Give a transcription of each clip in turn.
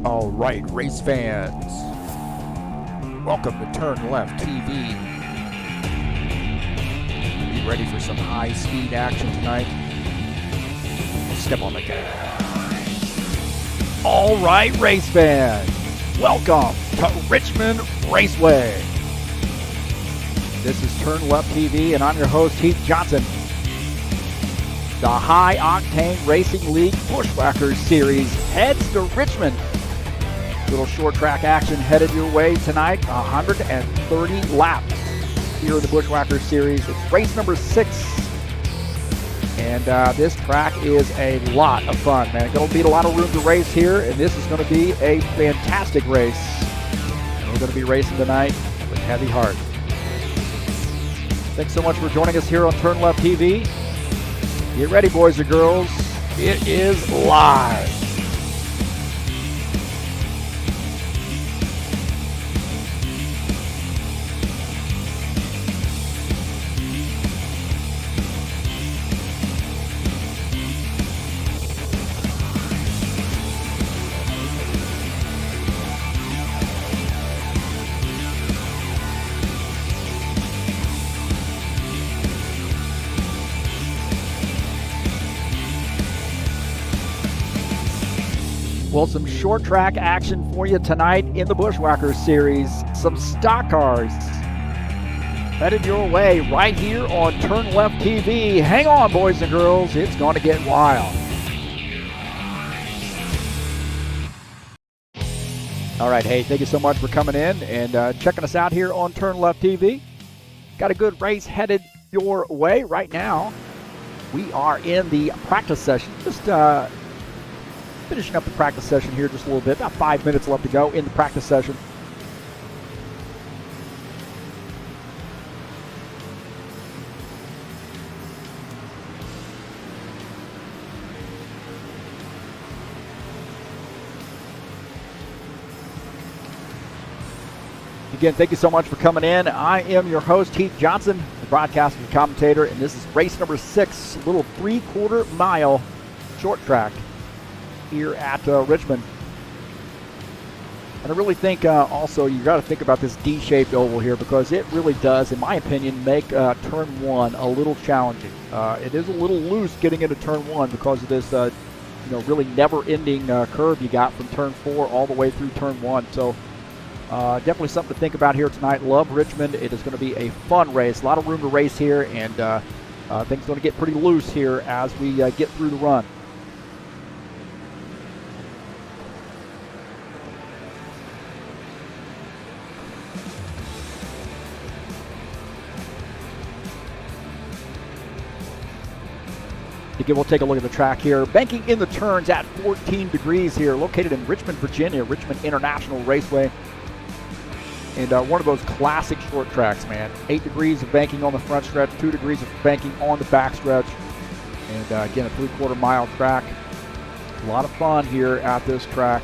All right, race fans, welcome to TurnLeftTV. Be ready for some high-speed action tonight. Step on the gas. All right, race fans, welcome to Richmond Raceway. This is TurnLeftTV, and I'm your host, Heath Johnson. The High Octane Racing League Buschwackers Series heads to Richmond. Little short track action headed your way tonight. 130 laps here in the Buschwackers Series. It's race number 6. And this track is a lot of fun, man. Going to be a lot of room to race here, and this is going to be a fantastic race. And we're going to be racing tonight with heavy heart. Thanks so much for joining us here on TurnLeftTV. Get ready, boys and girls. It is live. Well, some short track action for you tonight in the Buschwackers Series. Some stock cars headed your way right here on TurnLeftTV. Hang on, boys and girls. It's going to get wild. All right, hey, thank you so much for coming in and checking us out here on TurnLeftTV. Got a good race headed your way right now. We are in the practice session. Just finishing up the practice session here just a little bit. About 5 minutes left to go in the practice session. Again, thank you so much for coming in. I am your host, Heath Johnson, the broadcaster and commentator, and this is race number 6, little 3/4 mile short track here at Richmond. And I really think also you got to think about this D-shaped oval here, because it really does, in my opinion, make turn 1 a little challenging. It is a little loose getting into turn 1 because of this really never-ending curve you got from turn 4 all the way through turn 1. So definitely something to think about here tonight. Love Richmond. It is going to be a fun race. A lot of room to race here, and things are going to get pretty loose here as we get through the run. Again, we'll take a look at the track here. Banking in the turns at 14 degrees here, located in Richmond, Virginia, Richmond International Raceway. And one of those classic short tracks, man. 8 degrees of banking on the front stretch, 2 degrees of banking on the back stretch. And again, a 3/4 mile track. A lot of fun here at this track.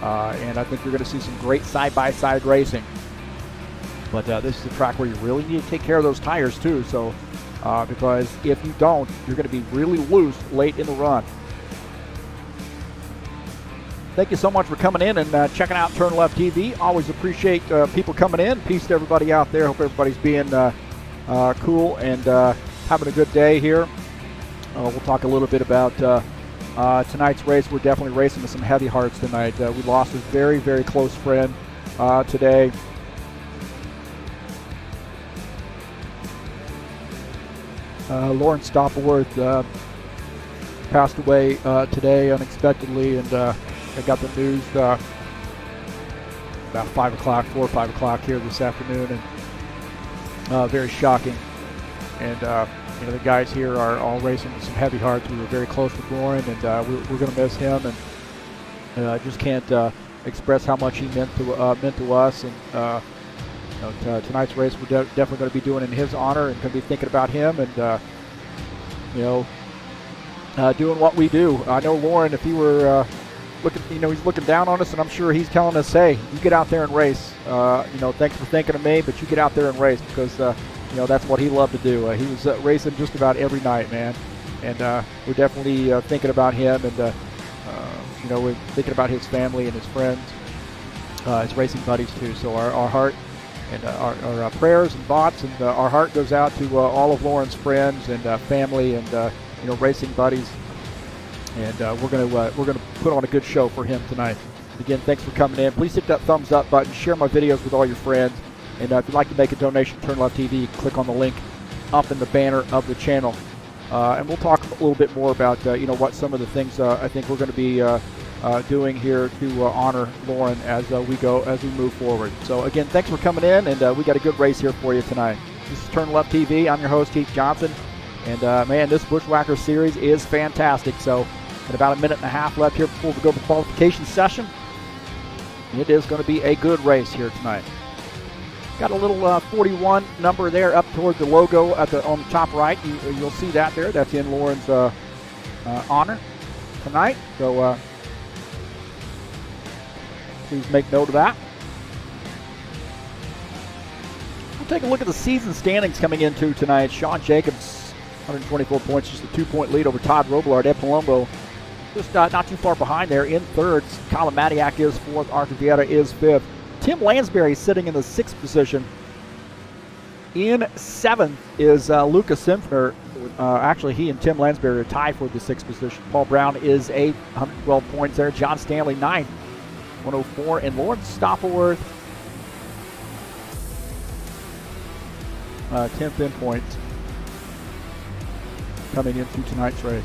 And I think you're going to see some great side-by-side racing. But this is a track where you really need to take care of those tires too. So. Because if you don't, you're going to be really loose late in the run. Thank you so much for coming in and checking out TurnLeftTV. Always appreciate people coming in. Peace to everybody out there. Hope everybody's being cool and having a good day here. We'll talk a little bit about tonight's race. We're definitely racing with some heavy hearts tonight. We lost a very, very close friend today. Lawrence Stoppleworth passed away today unexpectedly, and I got the news about 4 or 5 o'clock here this afternoon, and very shocking. And the guys here are all racing with some heavy hearts. We were very close with Lauren, and we're going to miss him, and I just can't express how much he meant to us. And tonight's race we're definitely going to be doing in his honor, and going to be thinking about him, and doing what we do. I know Lauren, if he were looking, he's looking down on us, and I'm sure he's telling us, hey, you get out there and race. Thanks for thinking of me, but you get out there and race, because that's what he loved to do. He was racing just about every night, man, and we're definitely thinking about him, and we're thinking about his family and his friends, his racing buddies too. So our heart and our prayers and thoughts and our heart goes out to all of Lauren's friends and family and racing buddies. And we're gonna put on a good show for him tonight. Again, thanks for coming in. Please hit that thumbs up button. Share my videos with all your friends. And if you'd like to make a donation to TurnLeftTV, click on the link up in the banner of the channel. And we'll talk a little bit more about what some of the things I think we're going to be doing here to honor Lauren as we move forward. So again, thanks for coming in, and we got a good race here for you tonight. This is TurnLeftTV. I'm your host, Heath Johnson. And man, this Buschwackers series is fantastic. So got about a minute and a half left here before we go to the qualification session. It is going to be a good race here tonight. Got a little 41 number there up toward the logo on the top right. You'll see that there. That's in Lauren's honor tonight. So please make note of that. We'll take a look at the season standings coming into tonight. Sean Jacobs, 124 points, just a 2-point lead over Todd Robillard. Ed Palumbo just not too far behind there in third. Colin Matiak is fourth. Arthur Vieira is fifth. Tim Lansbury sitting in the sixth position. In seventh is Lucas Simpner. Actually, he and Tim Lansbury are tied for the sixth position. Paul Brown is eighth, 112 points there. John Stanley, ninth, 104. And Lawrence Stoppleworth, 10th in points coming into tonight's race.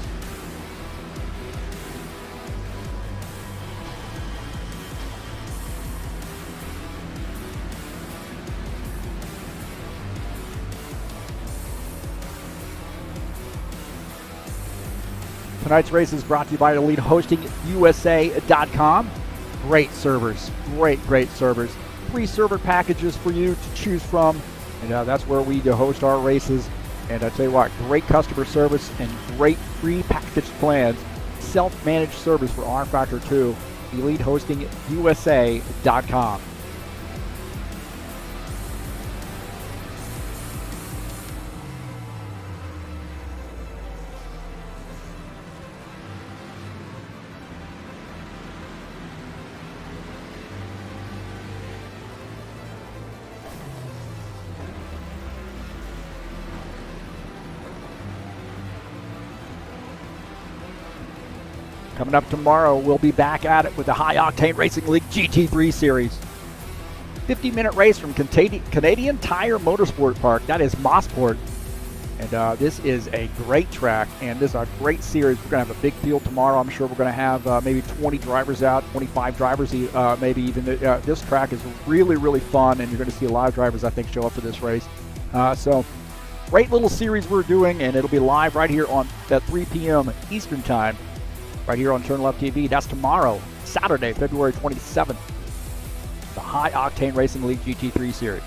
Tonight's race is brought to you by EliteHostingUSA.com. Great servers, great servers. 3 server packages for you to choose from, and that's where we host our races. And I tell you what, great customer service and great pre-packaged plans. Self-managed service for rFactor 2. EliteHostingUSA.com. Coming up tomorrow, we'll be back at it with the High Octane Racing League GT3 Series. 50-minute race from Canadian Tire Motorsport Park. That is Mossport. And this is a great track, and this is a great series. We're going to have a big field tomorrow. I'm sure we're going to have maybe 20 drivers out, 25 drivers, maybe even. This track is really, really fun, and you're going to see a lot of drivers, I think, show up for this race. So, great little series we're doing, and it'll be live right here at 3 p.m. Eastern Time. Right here on TurnLeftTV. That's tomorrow, Saturday, February 27th. The High Octane Racing League GT3 Series.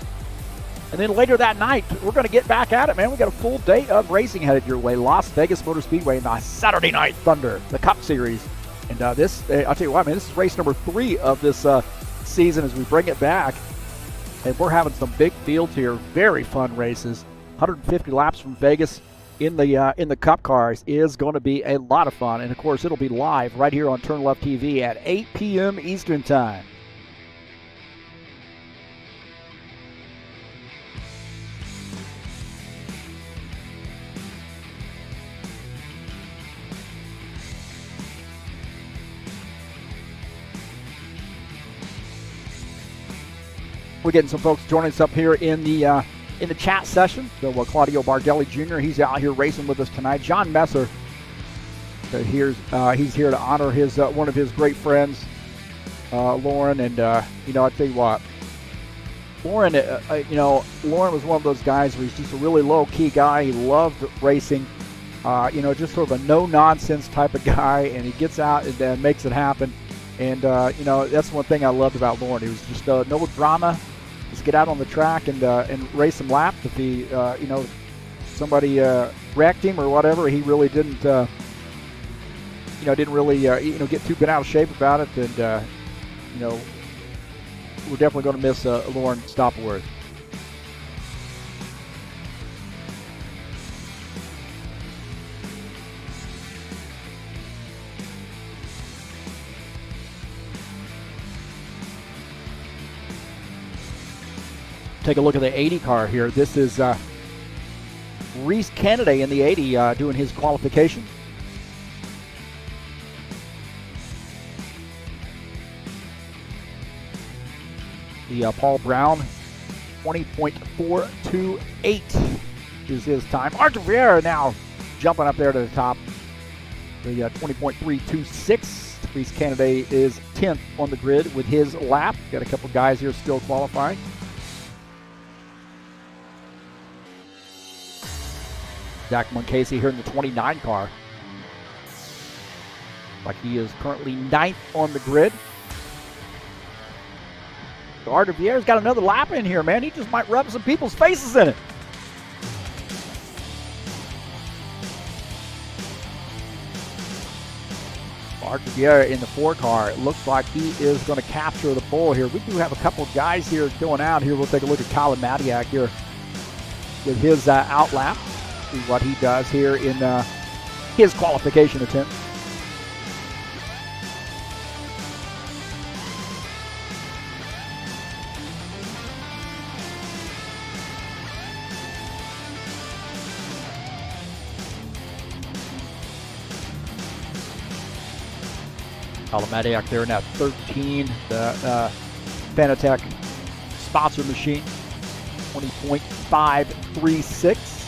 And then later that night, we're going to get back at it, man. We got a full day of racing headed your way. Las Vegas Motor Speedway and the Saturday Night Thunder, the Cup Series. And I'll tell you what, man, this is race number 3 of this season as we bring it back. And we're having some big fields here. Very fun races. 150 laps from Vegas in the Cup cars is going to be a lot of fun. And, of course, it'll be live right here on TurnLeftTV at 8 p.m. Eastern Time. We're getting some folks joining us up here in the chat session. So Claudio Bardelli Jr., he's out here racing with us tonight. John Messer, he's here to honor his one of his great friends, Lauren. And I tell you what, Lauren, Lauren was one of those guys where he's just a really low-key guy. He loved racing, just sort of a no-nonsense type of guy, and he gets out and makes it happen. And that's one thing I loved about Lauren. He was just no drama. Just get out on the track and race some laps. If he, somebody wrecked him or whatever, he really didn't get too bent out of shape about it. And we're definitely going to miss Lauren Stoppleworth. Take a look at the 80 car here. This is Reese Kennedy in the 80 doing his qualification. The Paul Brown 20.428 is his time. Archer Vieira now jumping up there to the top. The 20.326. Reese Kennedy is 10th on the grid with his lap. Got a couple guys here still qualifying. Zach Moncasey here in the 29 car. Like he is currently 9th on the grid. Archer Vieira's got another lap in here, man. He just might rub some people's faces in it. Archer Vieira in the 4 car. It looks like he is going to capture the pole here. We do have a couple of guys here going out here. We'll take a look at Colin Madiak here with his out lap. See what he does here in his qualification attempt. Madiak there in that 13, the Fanatec sponsor machine, 20.536.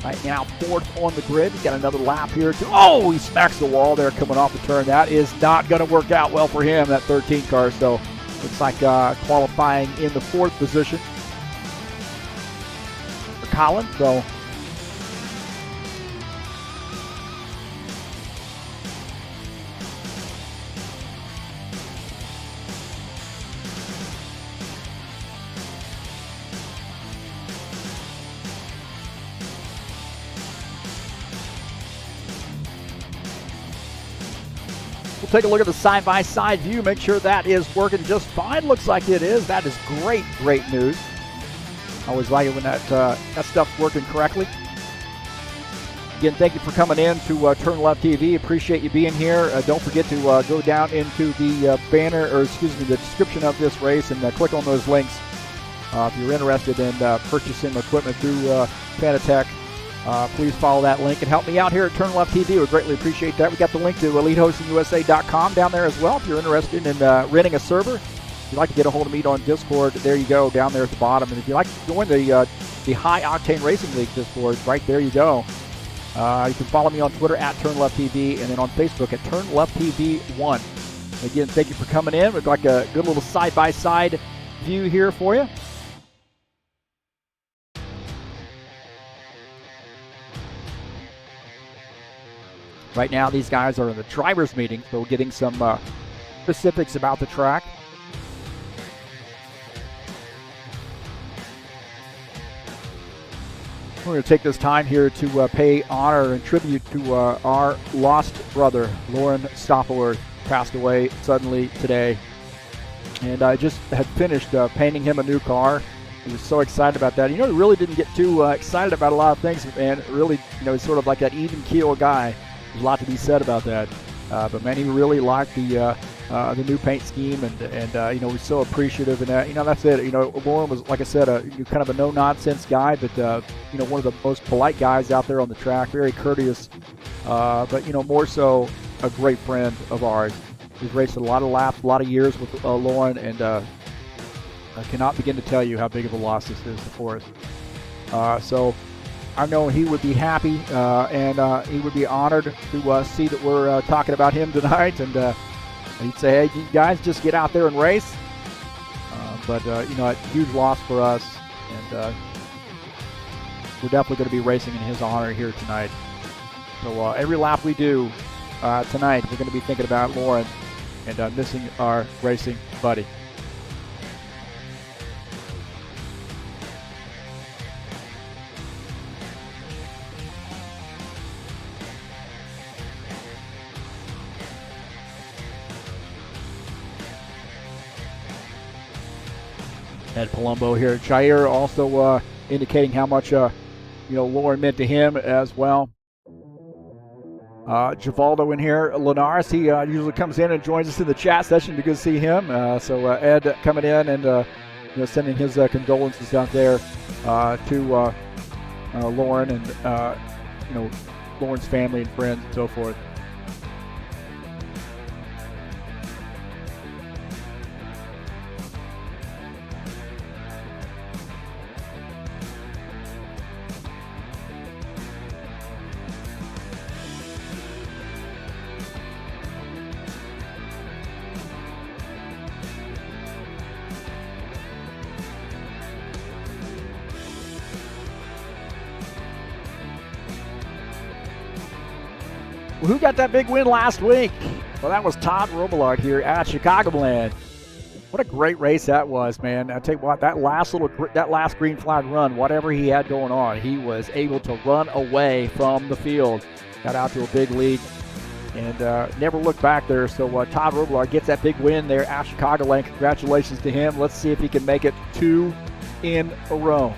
Right now, 4th on the grid. He's got another lap here too. Oh, he smacks the wall there coming off the turn. That is not going to work out well for him, that 13 car. So looks like qualifying in the 4th position for Colin. So we'll take a look at the side-by-side view, make sure that is working just fine. Looks like it is. That is great, great news. I always like it when that stuff's working correctly. Again, thank you for coming in to TurnLeftTV. Appreciate you being here. Don't forget to go down into the the description of this race and click on those links if you're interested in purchasing equipment through Fanatec. Please follow that link and help me out here at TurnLeftTV. We greatly appreciate that. We got the link to EliteHostingUSA.com down there as well. If you're interested in renting a server, if you'd like to get a hold of me on Discord, there you go, down there at the bottom. And if you'd like to join the High Octane Racing League Discord, right there you go. You can follow me on Twitter at TurnLeftTV and then on Facebook at TurnLeftTV1. Again, thank you for coming in. We've got a good little side-by-side view here for you. Right now, these guys are in the drivers' meeting, so we're getting some specifics about the track. We're going to take this time here to pay honor and tribute to our lost brother, Lauren Stoppelworth, passed away suddenly today. And I just had finished painting him a new car. He was so excited about that. He really didn't get too excited about a lot of things, and really, he's sort of like that even keel guy. There's a lot to be said about that, but man, he really liked the new paint scheme, and we're so appreciative. And that's it. Lauren was, like I said, kind of a no-nonsense guy, but one of the most polite guys out there on the track, very courteous, but more so a great friend of ours. We've raced a lot of laps, a lot of years with Lauren, and I cannot begin to tell you how big of a loss this is for us. So I know he would be happy and he would be honored to see that we're talking about him tonight. And he'd say, hey, you guys, just get out there and race. But a huge loss for us. And we're definitely going to be racing in his honor here tonight. So every lap we do tonight, we're going to be thinking about Lauren and missing our racing buddy. Ed Palumbo here. Jair also indicating how much Lauren meant to him as well. Givaldo in here. Linares, he usually comes in and joins us in the chat session. Be good to see him. So Ed coming in and sending his condolences out there to Lauren and Lauren's family and friends and so forth. Who got that big win last week? Well, that was Todd Robillard here at Chicagoland. What a great race that was, man. I tell you what, that last green flag run, whatever he had going on, he was able to run away from the field. Got out to a big lead and never looked back there. So Todd Robillard gets that big win there at Chicagoland. Congratulations to him. Let's see if he can make it 2 in a row.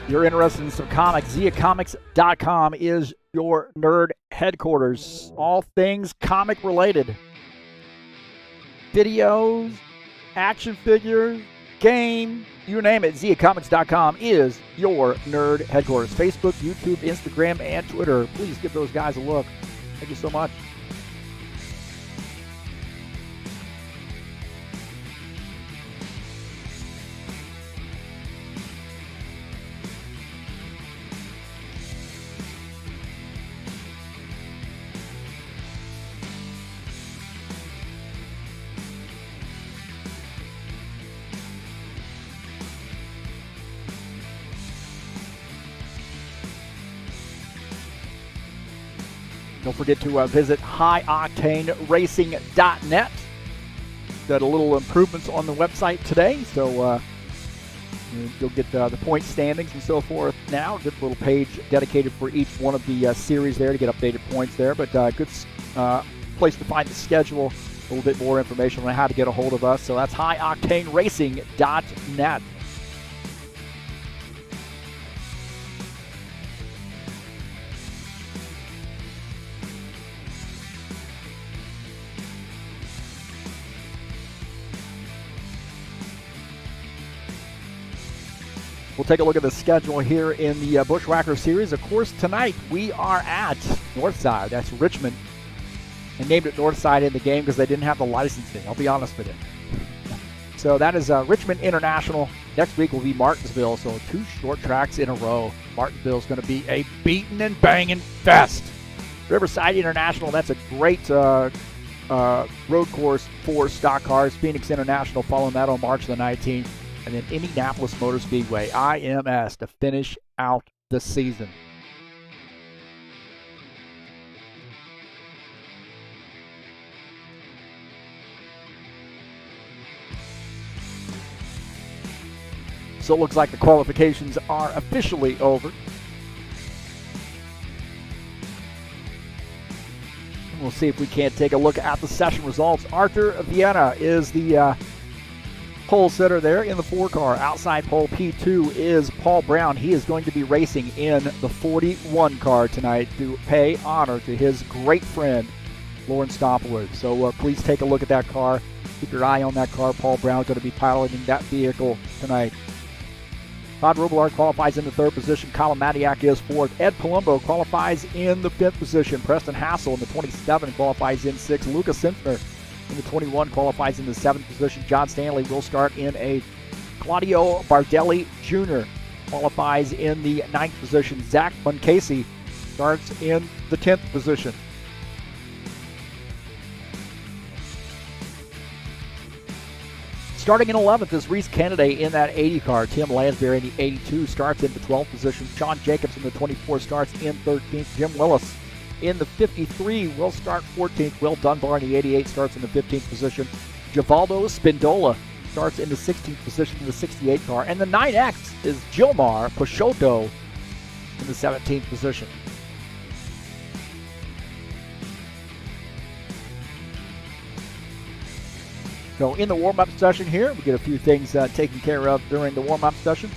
You're interested in some comics, ZiaComics.com is your nerd headquarters. All things comic related. Videos, action figures, game, you name it. ZiaComics.com is your nerd headquarters. Facebook, YouTube, Instagram, and Twitter. Please give those guys a look. Thank you so much. Don't forget to visit highoctaneracing.net. Got a little improvements on the website today, so you'll get the point standings and so forth now. Get a little page dedicated for each one of the series there to get updated points there. But good place to find the schedule, a little bit more information on how to get a hold of us. So that's highoctaneracing.net. We'll take a look at the schedule here in the Buschwackers series. Of course, tonight we are at Northside. That's Richmond. They named it Northside in the game because they didn't have the licensing. I'll be honest with you. So that is Richmond International. Next week will be Martinsville. So 2 short tracks in a row. Martinsville is going to be a beating and banging fest. Riverside International, that's a great road course for stock cars. Phoenix International following that on March the 19th. And then Indianapolis Motor Speedway, IMS, to finish out the season. So it looks like the qualifications are officially over. We'll see if we can't take a look at the session results. Arthur Vienna is the pole sitter there in the 4-car. Outside pole P2 is Paul Brown. He is going to be racing in the 41 car tonight to pay honor to his great friend, Lauren Stompwood. So please take a look at that car. Keep your eye on that car. Paul Brown is going to be piloting that vehicle tonight. Todd Robillard qualifies in the 3rd position. Colin Matiak is 4th. Ed Palumbo qualifies in the 5th position. Preston Hassell in the 27 qualifies in 6th. Lucas Simpner in the 21 qualifies in the 7th position. John Stanley will start in 8th. Claudio Bardelli Jr. qualifies in the 9th position. Zach Muncasey starts in the 10th position. Starting in 11th is Reese Kennedy in that 80 car. Tim Lansbury in the 82 starts in the 12th position. Sean Jacobs in the 24 starts in 13th. Jim Willis in the 53 will start 14th. Will Dunbar in the 88 starts in the 15th position. Givaldo Spindola starts in the 16th position in the 68 car. And the 9X is Gilmar Peixoto in the 17th position. So in the warm-up session here, we get a few things taken care of during the warm-up session.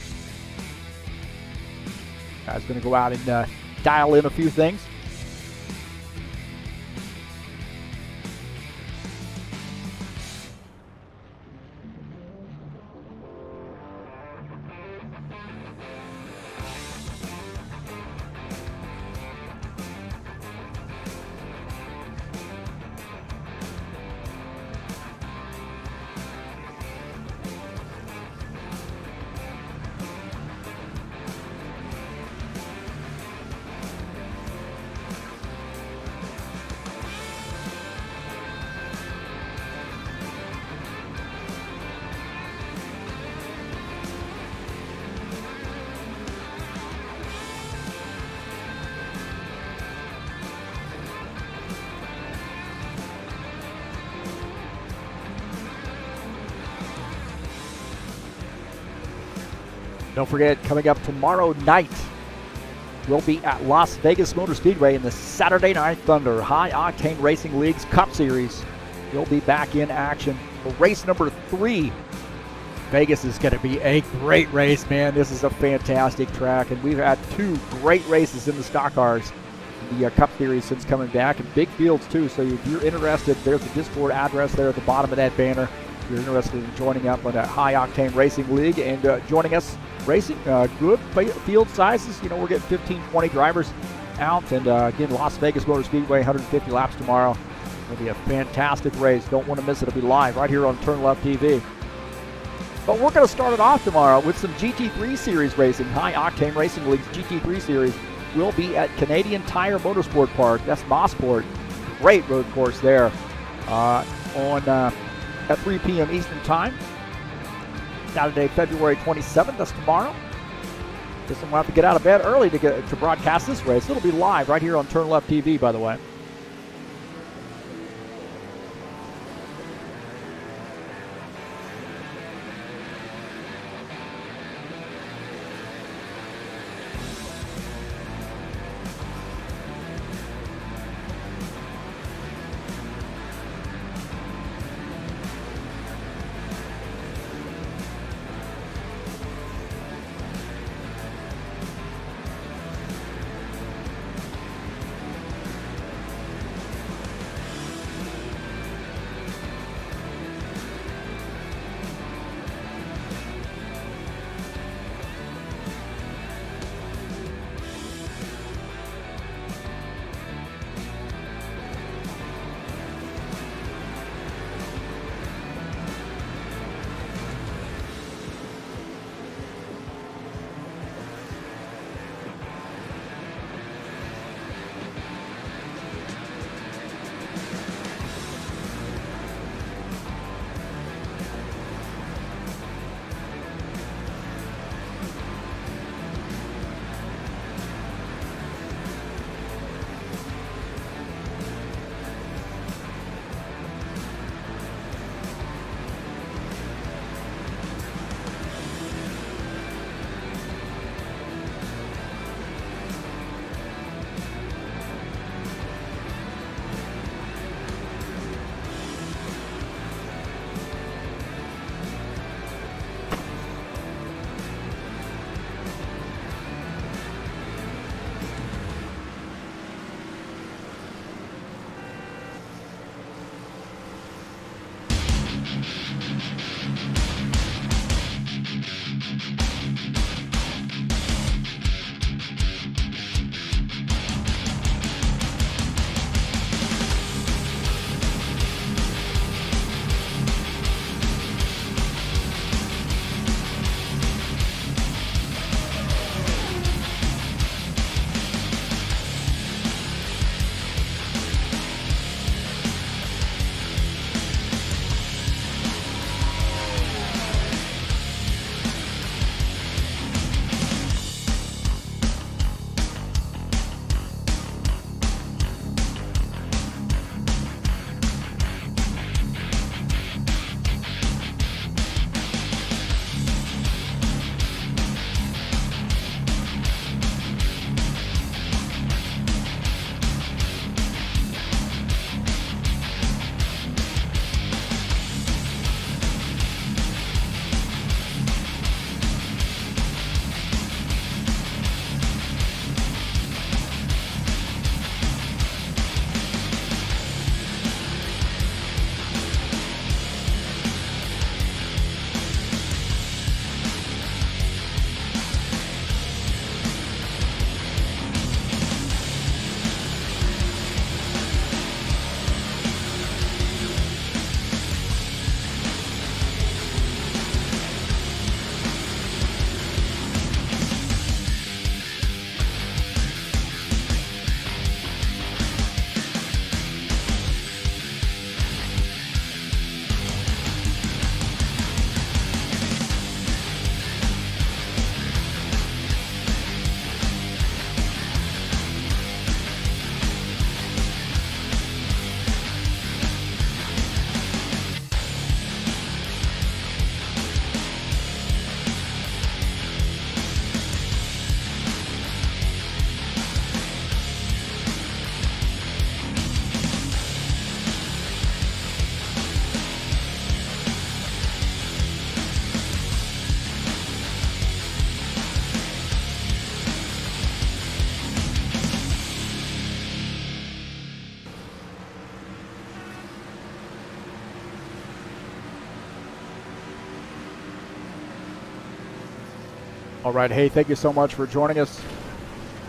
Guys going to go out and dial in a few things. Don't forget, coming up tomorrow night, we'll be at Las Vegas Motor Speedway in the Saturday Night Thunder High Octane Racing League's Cup Series. We'll be back in action for race number 3. Vegas is going to be a great race, man. This is a fantastic track, and we've had 2 great races in the stock cars in the Cup Series since coming back, and big fields too. So if you're interested, there's a Discord address there at the bottom of that banner. If you're interested in joining up on that High Octane Racing League and joining us racing, good field sizes. You know, we're getting 15, 20 drivers out. And again, Las Vegas Motor Speedway, 150 laps tomorrow. It'll be a fantastic race. Don't want to miss it. It'll be live right here on TurnLeftTV. But we're going to start it off tomorrow with some GT3 Series racing. High Octane Racing League's GT3 Series will be at Canadian Tire Motorsport Park. That's Mosport. Great road course there at 3 p.m. Eastern Time. Saturday, February 27th. That's tomorrow. Guess I'm going to have to get out of bed early to broadcast this race. It'll be live right here on TurnLeftTV, by the way. All right, hey, thank you so much for joining us.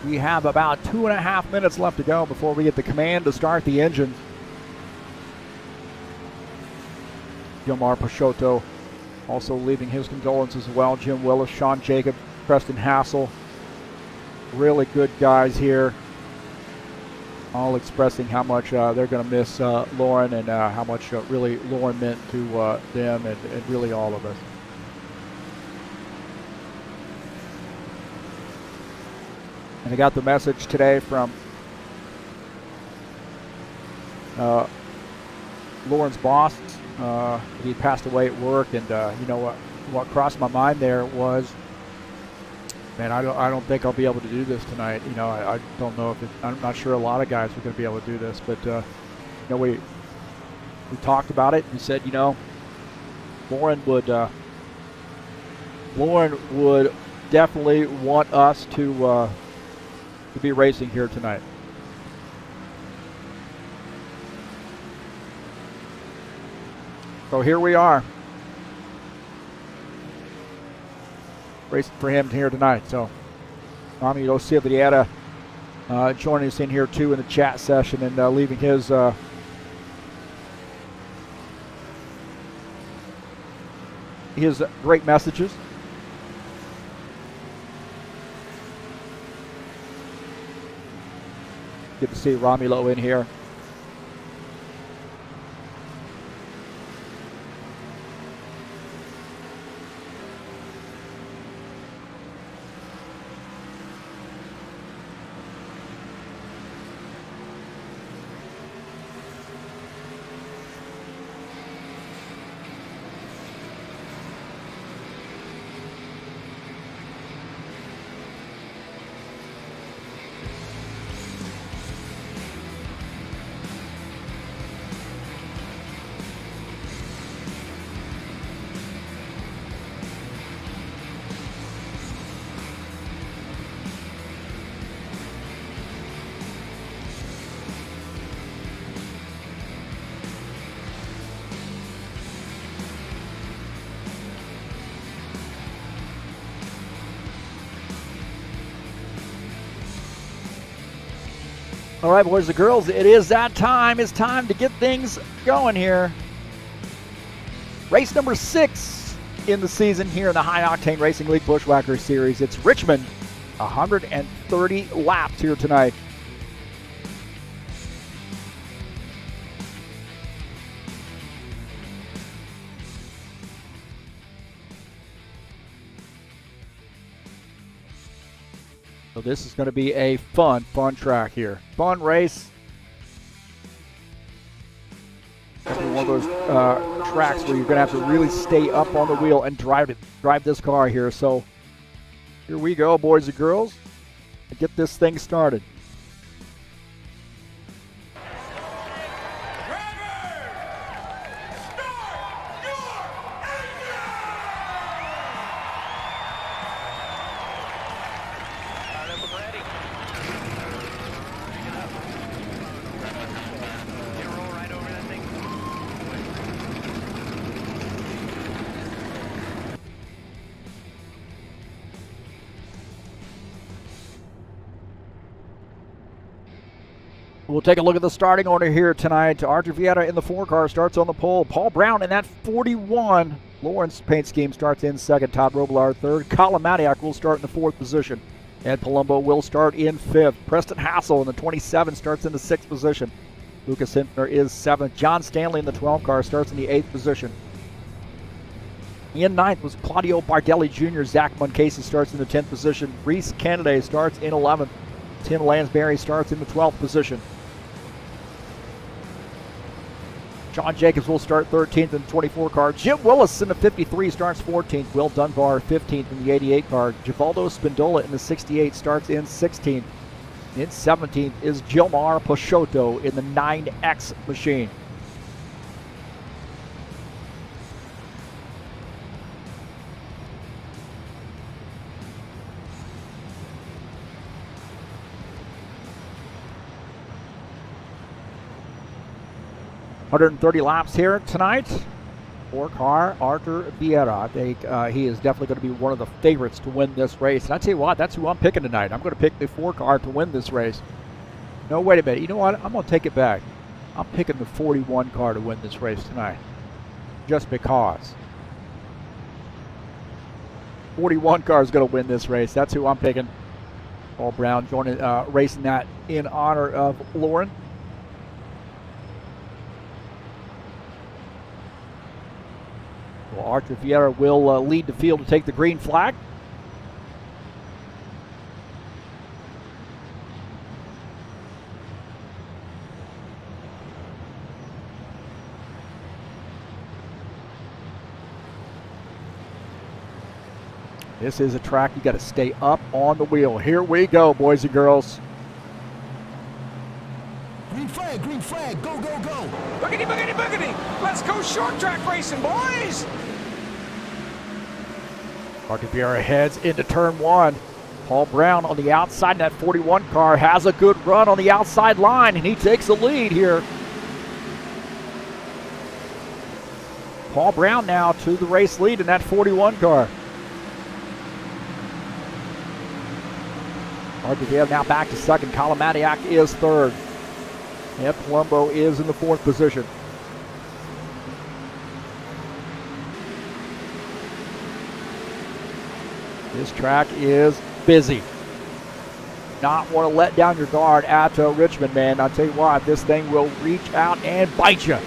We have about 2.5 minutes left to go before we get the command to start the engine. Gilmar Peixoto also leaving his condolences as well. Jim Willis, Sean Jacob, Preston Hassell. Really good guys here. All expressing how much they're going to miss Lauren and how much really Lauren meant to them and really all of us. And I got the message today from Lauren's boss. He passed away at work, and you know what crossed my mind there was, man, I don't think I'll be able to do this tonight. You know, I don't know if I'm not sure a lot of guys are going to be able to do this, but you know, we talked about it. We said, you know, Lauren would definitely want us to be racing here tonight. So here we are, racing for him here tonight. So Rami Osividieta joining us in here too in the chat session and leaving his great messages. Good to see Romulo in here. All right, boys and girls, it is that time. It's time to get things going here. Race number 6 in the season here in the High Octane Racing League Bushwhackers Series. It's Richmond, 130 laps here tonight. So this is going to be a fun track here. Fun race. One of those tracks where you're going to have to really stay up on the wheel and drive this car here. So here we go, boys and girls. Get this thing started. We'll take a look at the starting order here tonight. Arthur Vieta in the 4 car starts on the pole. Paul Brown in that 41. Lawrence paint scheme starts in second. Todd Robillard third. Colin Matiak will start in the 4th position. Ed Palumbo will start in 5th. Preston Hassell in the 27 starts in the 6th position. Lucas Hinfner is 7th. John Stanley in the 12 car starts in the 8th position. In 9th was Claudio Bardelli Jr. Zach Muncasey starts in the 10th position. Reese Kennedy starts in 11th. Tim Lansbury starts in the 12th position. John Jacobs will start 13th in the 24 car. Jim Willis in the 53 starts 14th. Will Dunbar 15th in the 88 car. Givaldo Spindola in the 68 starts in 16th. In 17th is Gilmar Peixoto in the 9X machine. .130 laps here tonight. 4-car, Arthur Vieira. I think he is definitely going to be one of the favorites to win this race. And I tell you what, that's who I'm picking tonight. I'm going to pick the 4-car to win this race. No, wait a minute. You know what? I'm going to take it back. I'm picking the 41 car to win this race tonight. Just because. 41 car is going to win this race. That's who I'm picking. Paul Brown joining, racing that in honor of Lauren. Well, Arthur Vieira will lead the field to take the green flag. This is a track you got to stay up on the wheel. Here we go, boys and girls. Green flag, go, go, go. Boogity, boogity, boogity. Let's go short track racing, boys. Arthur Vieira heads into turn 1. Paul Brown on the outside in that 41 car has a good run on the outside line, and he takes the lead here. Paul Brown now to the race lead in that 41 car. Arthur Vieira now back to second. Kalamatiak is third. And Palumbo is in the 4th position. This track is busy. Not want to let down your guard at Richmond, man. I'll tell you what, this thing will reach out and bite you.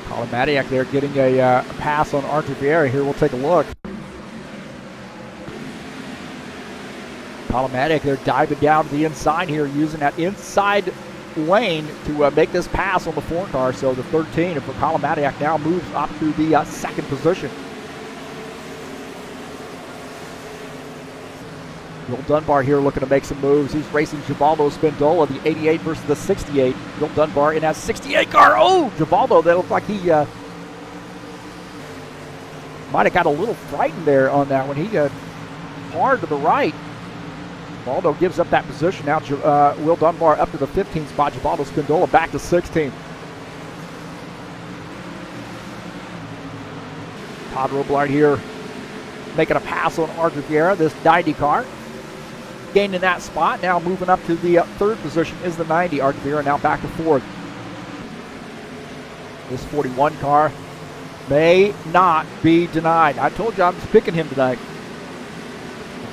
Kalamatiak there getting a pass on Arthur Vieira here. We'll take a look. Kalamatiak there diving down to the inside here, using that inside lane to make this pass on the 4 car. So the 13 for Kalamatiak now moves up to the 2nd position. Will Dunbar here looking to make some moves. He's racing Givaldo Spindola, the 88 versus the 68. Will Dunbar in that 68 car. Oh, Givaldo, that looked like he might have got a little frightened there on that one. He got hard to the right. Givaldo gives up that position. Now Will Dunbar up to the 15th spot. Givaldo Spindola back to 16th. Todd Robillard here making a pass on Arthur Vieira, this 90 car. Gaining that spot. Now moving up to the 3rd position is the 90. Arthur Vieira now back to 4th. This 41 car may not be denied. I told you I was picking him tonight.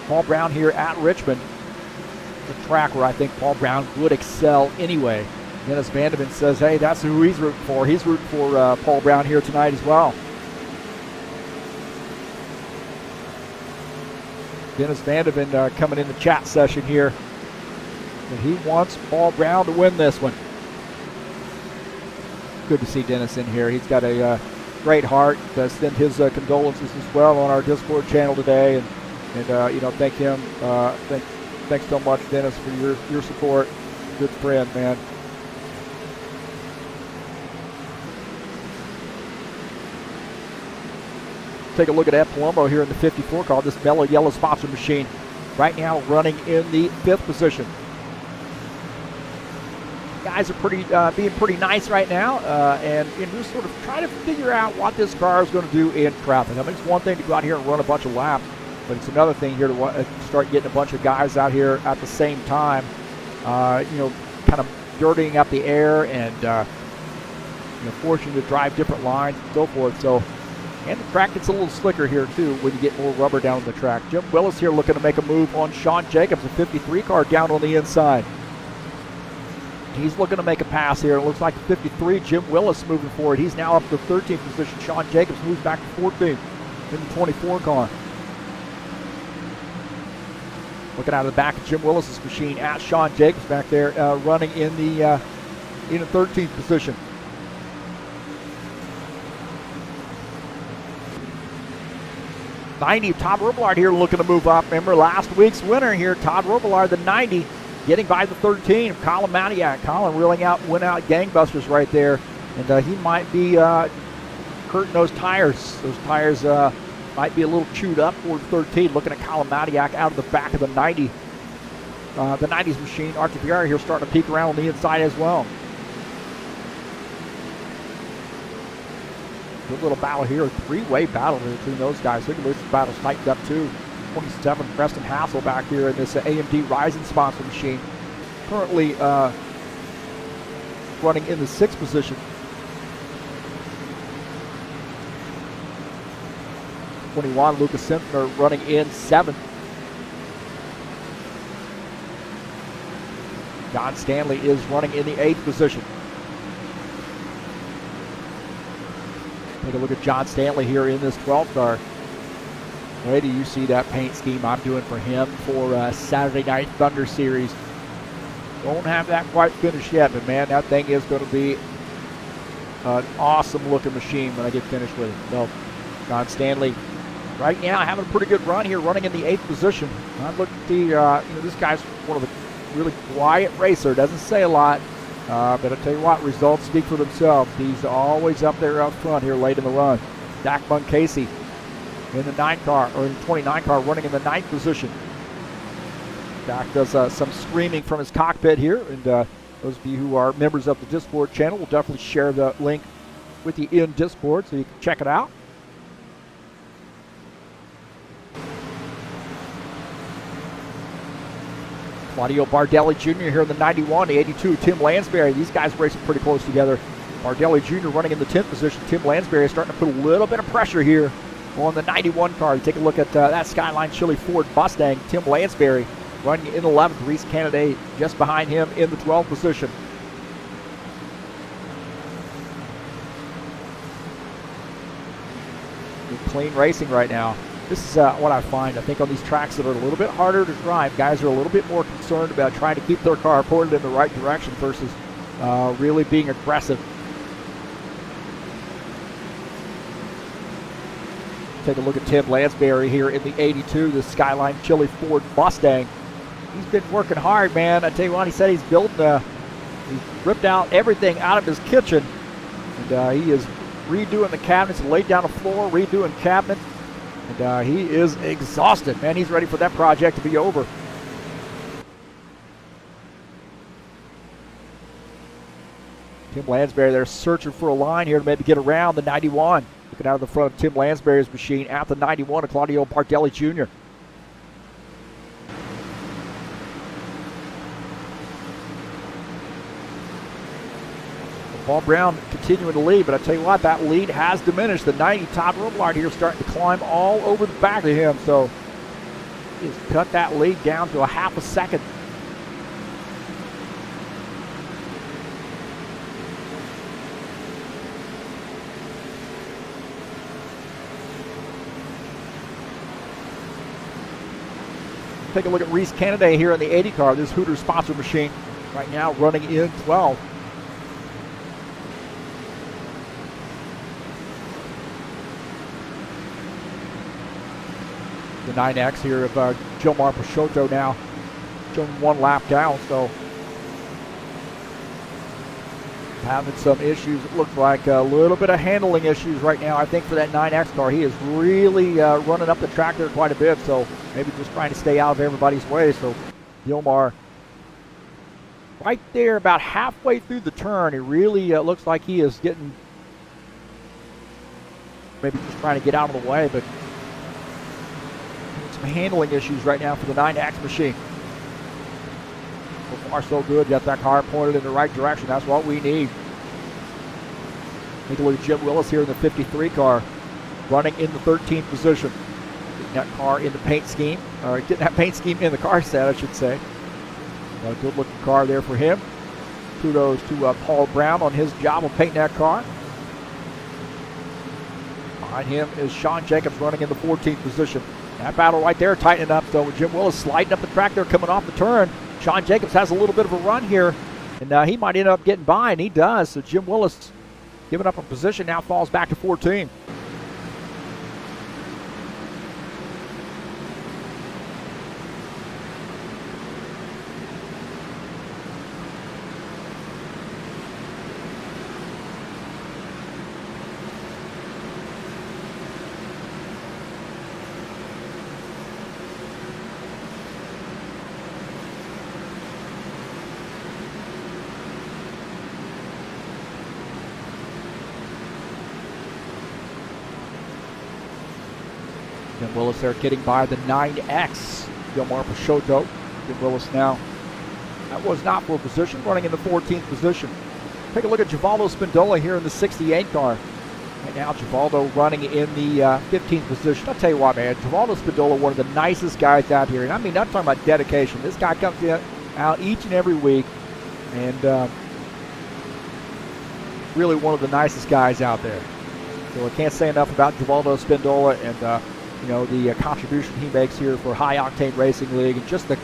Paul Brown here at Richmond. The track where I think Paul Brown would excel anyway. Dennis Vandeven says, hey, that's who he's rooting for. He's rooting for Paul Brown here tonight as well. Dennis Vandeven coming in the chat session here. And he wants Paul Brown to win this one. Good to see Dennis in here. He's got a great heart. Send his condolences as well on our Discord channel today. And you know, thank him. Thanks so much, Dennis, for your support. Good friend, man. Take a look at Ed Palumbo here in the 54 car, this mellow yellow sponsor machine. Right now running in the 5th position. Guys are being pretty nice right now, and just sort of trying to figure out what this car is going to do in traffic. I mean, it's one thing to go out here and run a bunch of laps, but it's another thing here to start getting a bunch of guys out here at the same time, kind of dirtying up the air and forcing you to drive different lines and so forth. So, and the track gets a little slicker here too when you get more rubber down on the track. Jim Willis here looking to make a move on Sean Jacobs, a 53 car down on the inside. He's looking to make a pass here. It looks like 53, Jim Willis moving forward. He's now up to 13th position. Sean Jacobs moves back to 14th in the 24 car. Looking out of the back of Jim Willis's machine at Sean Jacobs back there, running in the 13th position. '90, Todd Robillard here looking to move up. Remember last week's winner here, Todd Robillard, the 90, getting by the 13 of Kalamatiak. Colin went out gangbusters right there, and he might be hurting those tires. Those tires might be a little chewed up for 13. Looking at Kalamatiak out of the back of the 90. the 90s machine, RTVR here, starting to peek around on the inside as well. Good little battle here, a three-way battle between those guys. Look at this battle sniped up too. 27, Preston Hassell back here in this AMD Ryzen sponsor machine. Currently running in the 6th position. 21, Lucas Simpner running in 7th. John Stanley is running in the 8th position. Take a look at John Stanley here in this 12th car. Wait till you see that paint scheme I'm doing for him for Saturday Night Thunder Series. Don't have that quite finished yet, but man, that thing is going to be an awesome looking machine when I get finished with it. So, John Stanley right now having a pretty good run here, running in the 8th position. I look at the, this guy's one of the really quiet racer, doesn't say a lot, but I tell you what, results speak for themselves. He's always up there up front here late in the run. Dak Casey in the 9 car, or in the 29 car, running in the 9th position. Dak does some screaming from his cockpit here, and those of you who are members of the Discord channel will definitely share the link with you in Discord so you can check it out. Claudio Bardelli Jr. here in the 91, the 82, Tim Lansbury. These guys racing pretty close together. Bardelli Jr. running in the 10th position. Tim Lansbury is starting to put a little bit of pressure here on the 91 car. You take a look at that Skyline Chili Ford Mustang. Tim Lansbury running in 11th. Reese Candidate just behind him in the 12th position. Good clean racing right now. This is what I find. I think on these tracks that are a little bit harder to drive, guys are a little bit more concerned about trying to keep their car pointed in the right direction versus really being aggressive. Take a look at Tim Lansbury here in the 82, the Skyline Chili Ford Mustang. He's been working hard, man. I tell you what, he said he's ripped out everything out of his kitchen. And he is redoing the cabinets, laid down the floor, redoing cabinets. And he is exhausted, man. He's ready for that project to be over. Tim Lansbury there searching for a line here to maybe get around the 91. Looking out of the front of Tim Lansbury's machine at the 91 of Claudio Bardelli Jr. Paul Brown continuing to lead, but I tell you what, that lead has diminished. The 90 Todd Robillard here starting to climb all over the back of him, so he's cut that lead down to a half a second. Take a look at Reese Candidate here in the 80 car, this Hooters sponsor machine, right now running in 12. The 9X here of Gilmar Peixoto now showing 1 lap down, so having some issues. It looks like a little bit of handling issues right now, I think, for that 9X car. He is really running up the track there quite a bit, so maybe just trying to stay out of everybody's way. So Gilmar right there about halfway through the turn. It really looks like he is getting, maybe just trying to get out of the way, but some handling issues right now for the 9X machine. So far, so good. Got that car pointed in the right direction. That's what we need. Take a look at Jim Willis here in the 53 car, running in the 13th position. Getting that car in the paint scheme, or getting that paint scheme in the car set, I should say. A good looking car there for him. Kudos to Paul Brown on his job of painting that car. Behind him is Sean Jacobs running in the 14th position. That battle right there tightening up. So Jim Willis sliding up the track there, coming off the turn. Sean Jacobs has a little bit of a run here, and he might end up getting by, and he does. So Jim Willis giving up a position, now falls back to 14. Jim Willis there getting by the 9X. Gilmar Peixoto. Jim Willis now. That was not for position, running in the 14th position. Take a look at Givaldo Spindola here in the 68 car. Right now, Givaldo running in the 15th position. I'll tell you what, man, Givaldo Spindola, one of the nicest guys out here. And I mean, I'm talking about dedication. This guy comes out each and every week, and really one of the nicest guys out there. So I can't say enough about Givaldo Spindola and the contribution he makes here for High Octane Racing League, and just the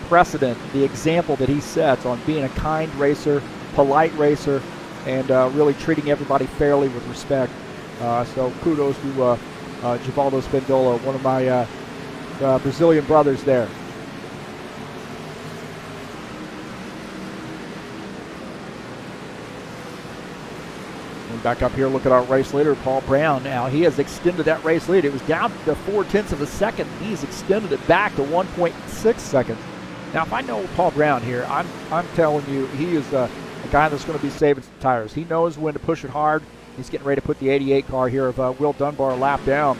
precedent, the example that he sets on being a kind racer, polite racer, and really treating everybody fairly with respect. So kudos to Givaldo Spindola, one of my Brazilian brothers there. And back up here, look at our race leader, Paul Brown. Now he has extended that race lead. It was down to 0.4 of a second. He's extended it back to 1.6 seconds. Now, if I know Paul Brown here, I'm telling you, he is a guy that's going to be saving some tires. He knows when to push it hard. He's getting ready to put the 88 car here of Will Dunbar a lap down.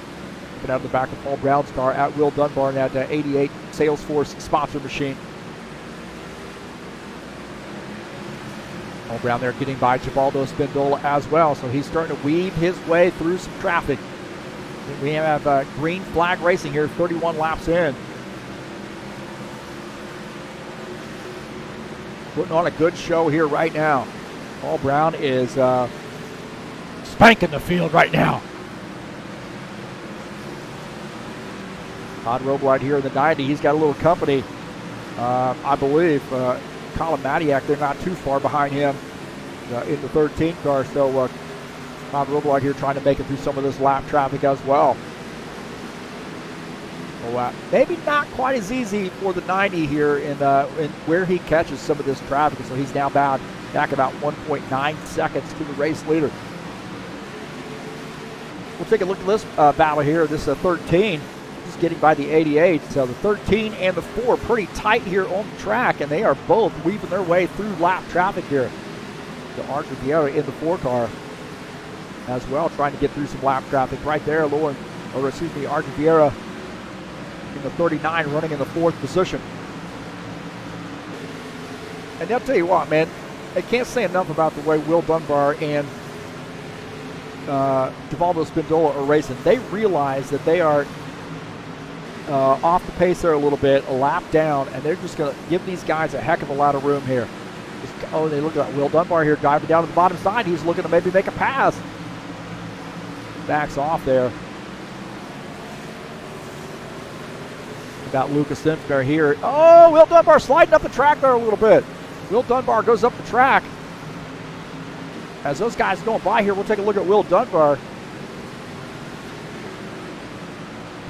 Looking out of the back of Paul Brown's car at Will Dunbar in that 88 Salesforce sponsor machine. Paul Brown there getting by Givaldo Spindola as well, so he's starting to weave his way through some traffic. We have green flag racing here, 31 laps in. Putting on a good show here right now. Paul Brown is spanking the field right now. Todd Roblight here in the 90. He's got a little company, I believe. Colin Matiak, they're not too far behind him in the 13 car. So Todd Roblight here trying to make it through some of this lap traffic as well. Maybe not quite as easy for the 90 here in where he catches some of this traffic. So he's now back about 1.9 seconds to the race leader. We'll take a look at this battle here. This is 13. Just getting by the 88. So the 13 and the 4 pretty tight here on the track, and they are both weaving their way through lap traffic here. The Archer Vieira in the 4 car as well, trying to get through some lap traffic right there. Archer Vieira in the 39 running in the 4th position. And I'll tell you what, man, I can't say enough about the way Will Dunbar and Givaldo Spindola are racing. They realize that they are off the pace there a little bit, a lap down, and they're just going to give these guys a heck of a lot of room here. They look at Will Dunbar here diving down to the bottom side. He's looking to maybe make a pass. Backs off there. About Lucas Sinsberry here. Oh, Will Dunbar sliding up the track there a little bit. Will Dunbar goes up the track. As those guys going by here, we'll take a look at Will Dunbar.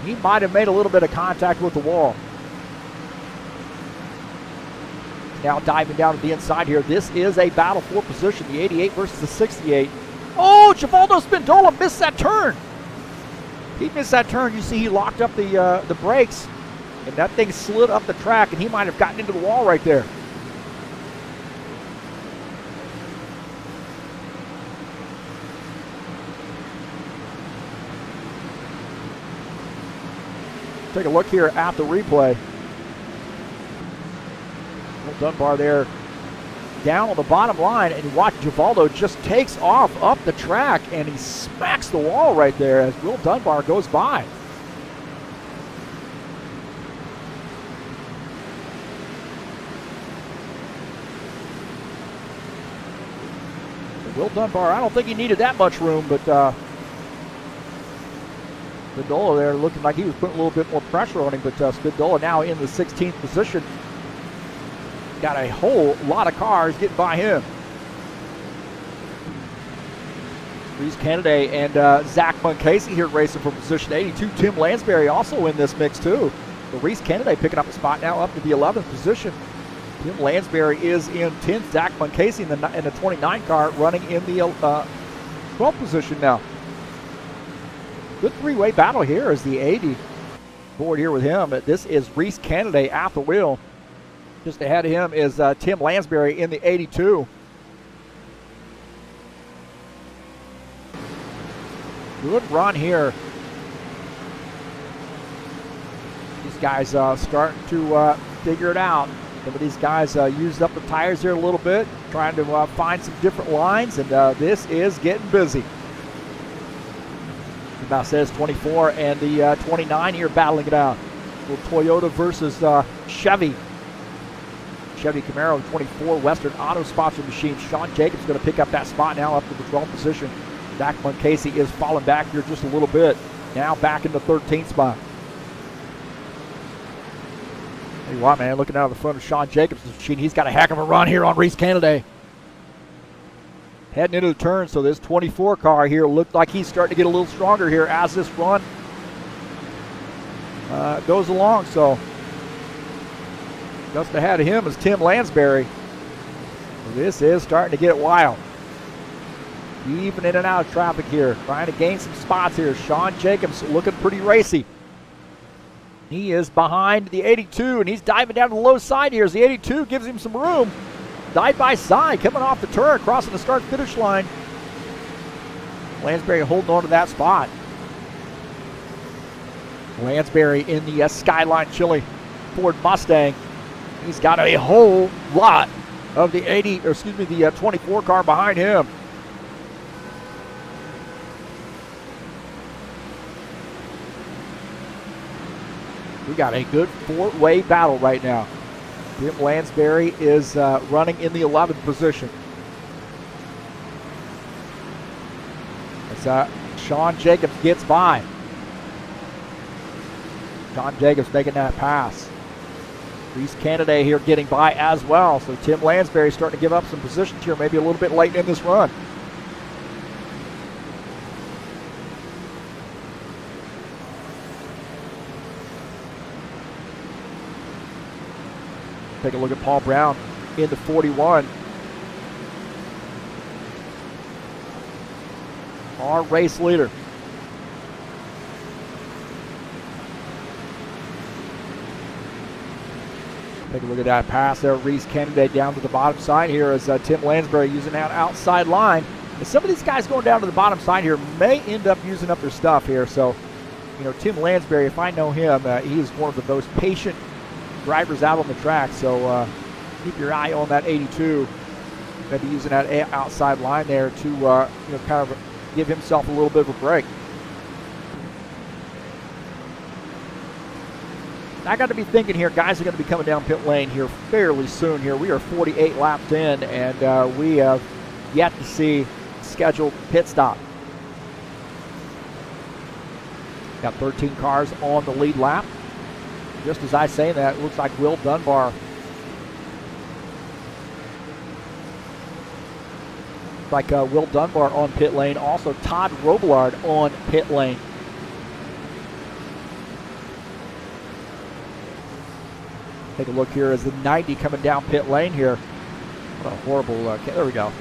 He might have made a little bit of contact with the wall. Now diving down to the inside here. This is a battle for position, the 88 versus the 68. Oh, Givaldo Spindola missed that turn. He missed that turn. You see he locked up the brakes, and that thing slid up the track, and he might have gotten into the wall right there. Take a look here at the replay. Will Dunbar there down on the bottom line, and you watch Givaldo just takes off up the track, and he smacks the wall right there as Will Dunbar goes by. Will Dunbar, I don't think he needed that much room, but Spindola there looking like he was putting a little bit more pressure on him, but Spindola now in the 16th position. Got a whole lot of cars getting by him. Reese Kennedy and Zach Muncasey here racing for position 82. Tim Lansbury also in this mix too. So Reese Kennedy picking up a spot now up to the 11th position. Tim Lansbury is in 10th. Zach Muncasey in the 29 car running in the 12th position now. Good three-way battle here as the 80 board here with him. This is Reese Kennedy at the wheel. Just ahead of him is Tim Lansbury in the 82. Good run here These guys starting to figure it out. Some of these guys used up the tires here a little bit, trying to find some different lines, and this is getting busy. About says 24 and the 29 here battling it out. Little Toyota versus Chevy. Chevy Camaro 24 Western Auto sponsored machine. Sean Jacobs going to pick up that spot now up to the 12th position. Zach Casey is falling back here just a little bit. Now back in the 13th spot. Tell you what, man, looking out of the front of Sean Jacobs' machine, he's got a heck of a run here on Reese Kennedy. Heading into the turn, so this 24 car here looked like he's starting to get a little stronger here as this run goes along. So just ahead of him is Tim Lansbury. This is starting to get wild. Even in and out of traffic here, trying to gain some spots here. Sean Jacobs looking pretty racy. He is behind the 82, and he's diving down to the low side here as the 82 gives him some room. Side by side, coming off the turn, crossing the start-finish line. Lansbury holding on to that spot. Lansbury in the Skyline Chili Ford Mustang. He's got a whole lot of the 24 car behind him. We got a good four-way battle right now. Tim Lansbury is running in the 11th position. As Sean Jacobs gets by. Sean Jacobs making that pass. Reese Kennedy here getting by as well. So Tim Lansbury starting to give up some positions here, maybe a little bit late in this run. Take a look at Paul Brown in the 41. Our race leader. Take a look at that pass there. Reese Kennedy down to the bottom side here as Tim Lansbury using that outside line. And some of these guys going down to the bottom side here may end up using up their stuff here. So, you know, Tim Lansbury, if I know him, he is one of the most patient drivers out on the track, so keep your eye on that 82. Maybe using that outside line there to kind of give himself a little bit of a break. I got to be thinking here, guys are going to be coming down pit lane here fairly soon here. We are 48 laps in, and we have yet to see scheduled pit stop. Got 13 cars on the lead lap. Just as I say that, it looks like Will Dunbar. Will Dunbar on pit lane. Also Todd Robillard on pit lane. Take a look here as the 90 coming down pit lane here. What a horrible, there we go.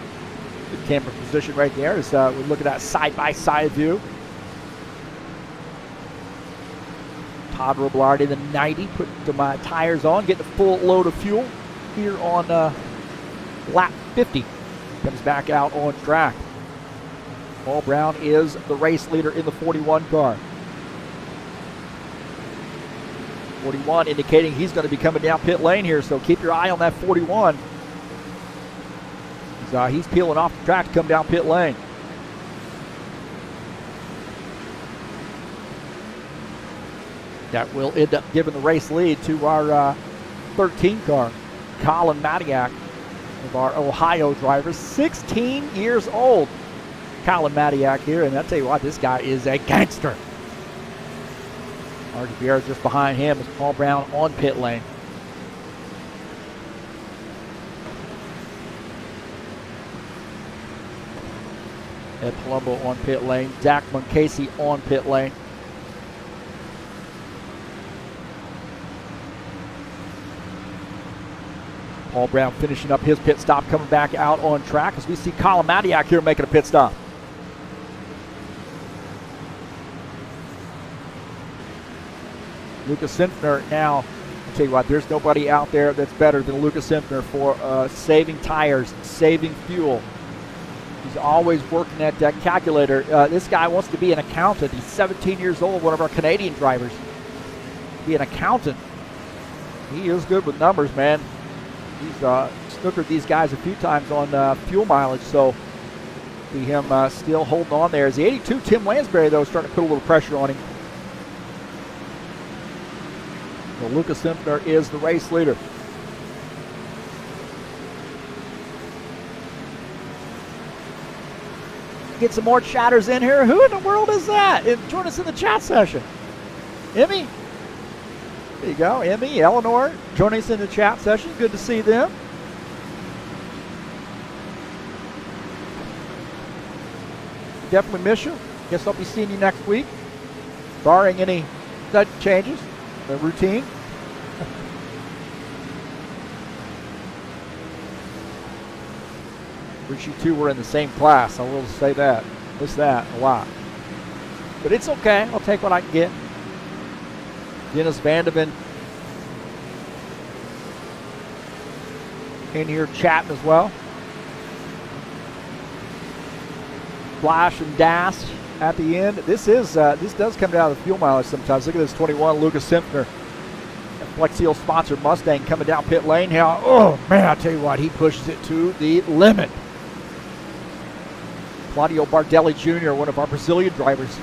Good camera position right there as we look at that side-by-side view. Todd Robillard in the 90, putting my tires on, getting a full load of fuel here on lap 50. Comes back out on track. Paul Brown is the race leader in the 41 car. 41 indicating he's going to be coming down pit lane here, so keep your eye on that 41. He's peeling off the track to come down pit lane. That will end up giving the race lead to our 13 car, Colin Matiak, of our Ohio drivers, 16 years old. Colin Matiak here, and I'll tell you what, this guy is a gangster. Archie Vieira just behind him is Paul Brown on pit lane. Ed Palumbo on pit lane. Zach Casey on pit lane. Paul Brown finishing up his pit stop, coming back out on track as we see Colin Matiak here making a pit stop. Lucas Simpner now, I'll tell you what, there's nobody out there that's better than Lucas Simpner for saving tires, saving fuel. He's always working at that calculator. This guy wants to be an accountant. He's 17 years old, one of our Canadian drivers. be an accountant. He is good with numbers, man. He's snookered these guys a few times on fuel mileage, so see him still holding on there. As the 82 Tim Lansbury, though, is starting to put a little pressure on him. So Lucas Simpner is the race leader. Get some more chatters in here. Who in the world is that? Join us in the chat session. Emmy? There you go. Emmy, Eleanor, joining us in the chat session. Good to see them. Definitely miss you. Guess I'll be seeing you next week, barring any sudden changes in the routine. Wish you two were in the same class. I will say that. Miss that a lot. But it's okay. I'll take what I can get. Dennis Vandeven in here chatting as well. Flash and dash at the end. This does come down to fuel mileage sometimes. Look at this 21 Lucas Simpner. Flex Seal sponsored Mustang coming down pit lane. Now, oh man, I tell you what, he pushes it to the limit. Claudio Bardelli Jr., one of our Brazilian drivers.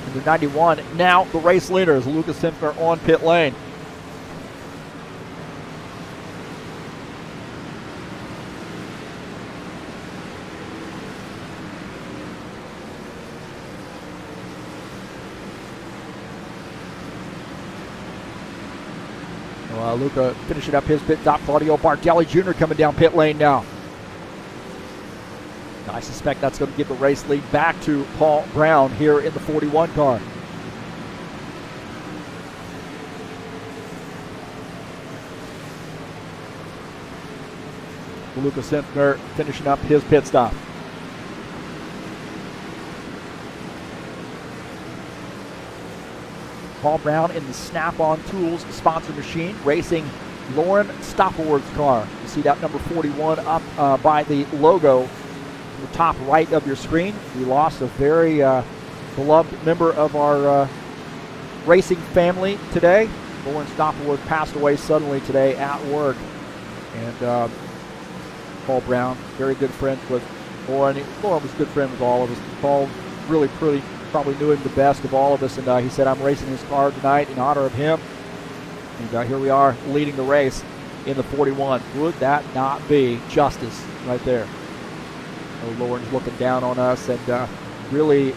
Number 91, now the race leader is Lucas Simpner on pit lane. Luca finishing up his pit stop. Claudio Bardelli Jr. coming down pit lane now. I suspect that's going to give the race lead back to Paul Brown here in the 41 car. Lucas Simpner finishing up his pit stop. Paul Brown in the Snap-on Tools sponsor machine, racing Lauren Stoppelworth's car. You see that number 41 up by the logo in the top right of your screen. We lost a very beloved member of our racing family today. Lauren Stoppelworth passed away suddenly today at work. And Paul Brown, very good friends with Lauren. Lauren was a good friend with all of us. Paul really probably knew him the best of all of us, and he said, I'm racing his car tonight in honor of him. And here we are leading the race in the 41. Would that not be justice right there? Oh, Lauren's looking down on us, and really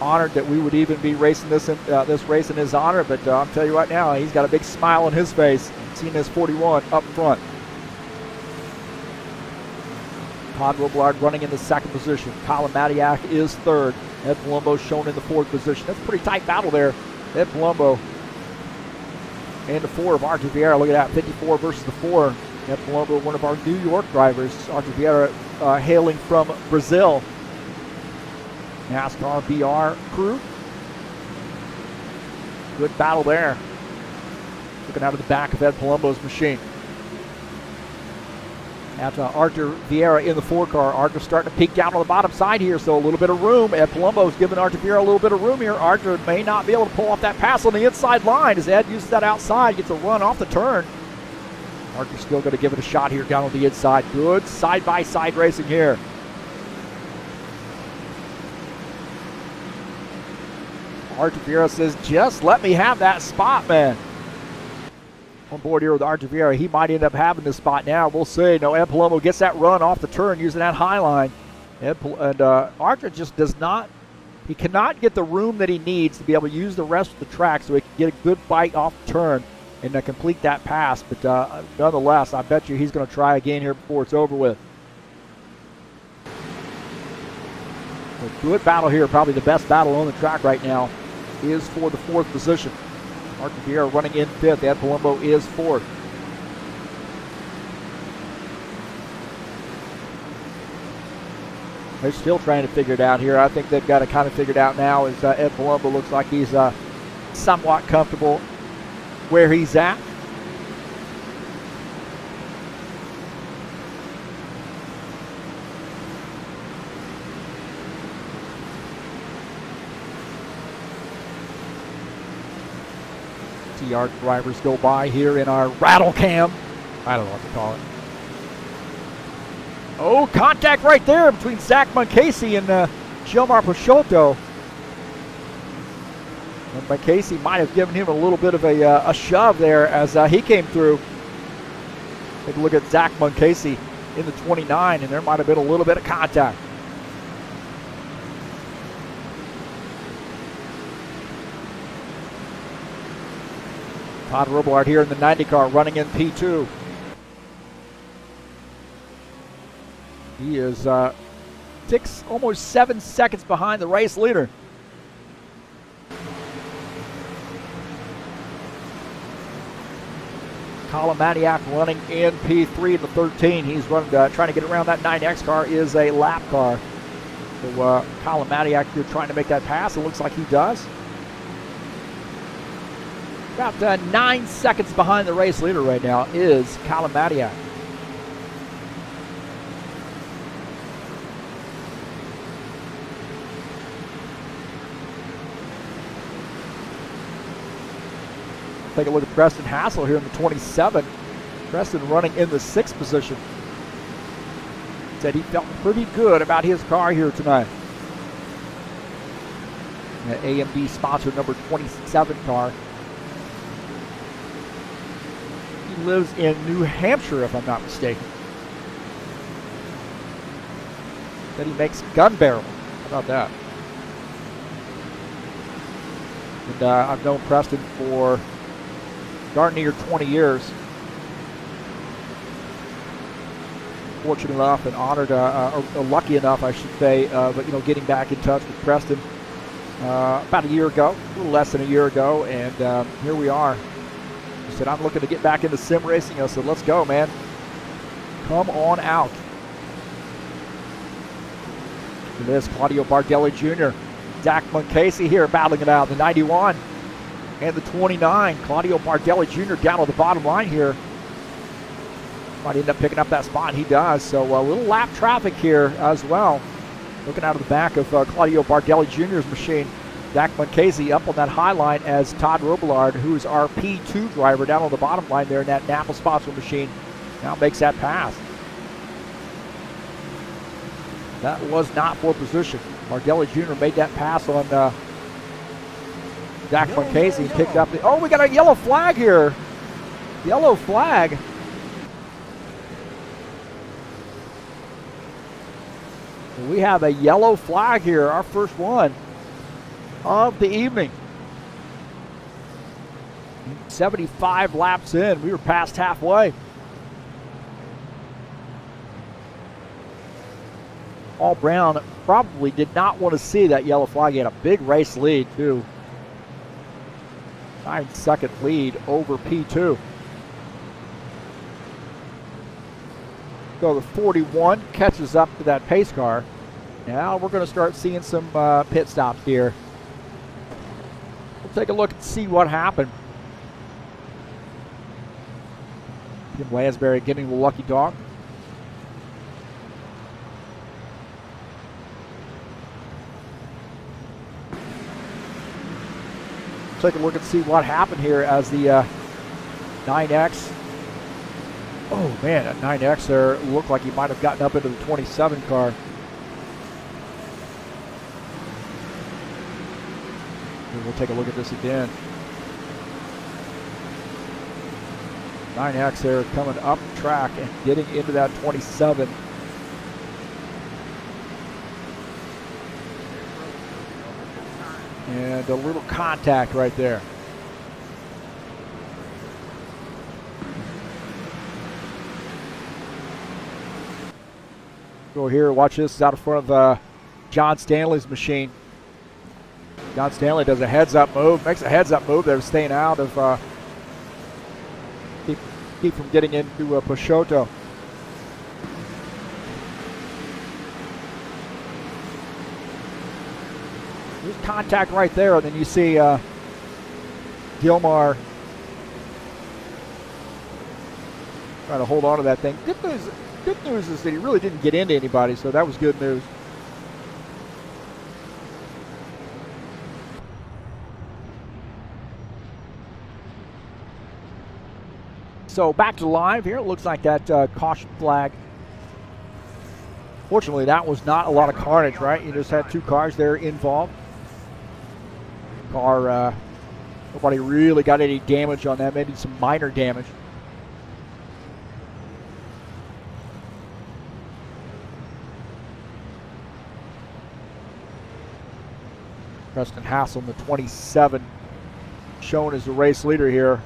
honored that we would even be racing this race in his honor. But I'll tell you right now, he's got a big smile on his face seeing this 41 up front. Todd Robillard running in the second position. Colin Matiak is third. Ed Palumbo shown in the fourth position. That's a pretty tight battle there. Ed Palumbo and the 4 of Arthur Vieira. Look at that, 54 versus the 4. Ed Palumbo, one of our New York drivers. Arthur Vieira hailing from Brazil. NASCAR BR crew. Good battle there. Looking out of the back of Ed Palumbo's machine. At Arthur Vieira in the 4 car. Arthur starting to peek down on the bottom side here, so a little bit of room. Ed Palumbo's giving Arthur Vieira a little bit of room here. Arthur may not be able to pull off that pass on the inside line as Ed uses that outside, gets a run off the turn. Arthur's still going to give it a shot here down on the inside. Good side-by-side racing here. Arthur Vieira says, just let me have that spot, man. On board here with Arthur Vieira, he might end up having this spot now. We'll see. No, Ed Palumbo gets that run off the turn using that high line. Arthur just does not, he cannot get the room that he needs to be able to use the rest of the track so he can get a good bite off the turn and complete that pass. But nonetheless, I bet you he's going to try again here before it's over with. A good battle here, probably the best battle on the track right now, is for the 4th position. Arthur Vieira running in 5th. Ed Palumbo is 4th. They're still trying to figure it out here. I think they've got it kind of figured out now as Ed Palumbo looks like he's somewhat comfortable where he's at. See our drivers go by here in our rattle cam. I don't know what to call it. Oh, contact right there between Zach Moncasey and Gilmar Peixoto. And Moncasey might have given him a little bit of a shove there as he came through. Take a look at Zach Moncasey in the 29, and there might have been a little bit of contact. Todd Robillard here in the 90 car running in P2. He is almost 7 seconds behind the race leader. Colin Matiak running in P3 in the 13. He's running, trying to get around that 9X car is a lap car. So Colin Matiak here trying to make that pass. It looks like he does. About 9 seconds behind the race leader right now is Colin Matiak. Take a look at Preston Hassell here in the 27. Preston running in the 6th position. Said he felt pretty good about his car here tonight. The AMD sponsored number 27 car. He lives in New Hampshire, if I'm not mistaken. Said he makes gun barrels. How about that? And I've known Preston for darn near 20 years. Fortunate enough and honored, or lucky enough, I should say, but getting back in touch with Preston about a year ago, a little less than a year ago, and here we are. He said, I'm looking to get back into sim racing. I said, let's go, man. Come on out. Look at this, Claudio Bardelli Jr., Zach Moncasey here battling it out, the 91 and the 29. Claudio Bardelli Jr. down on the bottom line here. Might end up picking up that spot. He does. So a little lap traffic here as well. Looking out of the back of Claudio Bardelli Jr.'s machine. Zach Moncasey up on that high line as Todd Robillard, who's our P2 driver, down on the bottom line there in that Napa sponsor machine, now makes that pass. That was not for position. Bardelli Jr. made that pass on Zach Moncasey and picked up the... Oh, we got a yellow flag here. Yellow flag. We have a yellow flag here, our first one of the evening. 75 laps in, we were past halfway. Paul Brown probably did not want to see that yellow flag. He had a big race lead too. 9-second lead over P2. So the 41 catches up to that pace car. Now we're going to start seeing some pit stops here. We'll take a look and see what happened. Tim Lansbury getting the lucky dog. Take a look and see what happened here as the 9X. Oh man, that 9X there looked like he might have gotten up into the 27 car. And we'll take a look at this again. 9X there coming up the track and getting into that 27. And a little contact right there. Go here, watch this. It's out in front of John Stanley's machine. John Stanley does a heads-up move, makes a heads-up move. They're staying out of, keep from getting into Peixoto. There's contact right there, and then you see Gilmar trying to hold on to that thing. Good news is that he really didn't get into anybody, so that was good news. So back to live here. It looks like that caution flag. Fortunately, that was not a lot of carnage, right? You just had two cars there involved. Nobody really got any damage on that, maybe some minor damage. Preston Hassell in the 27, shown as the race leader here.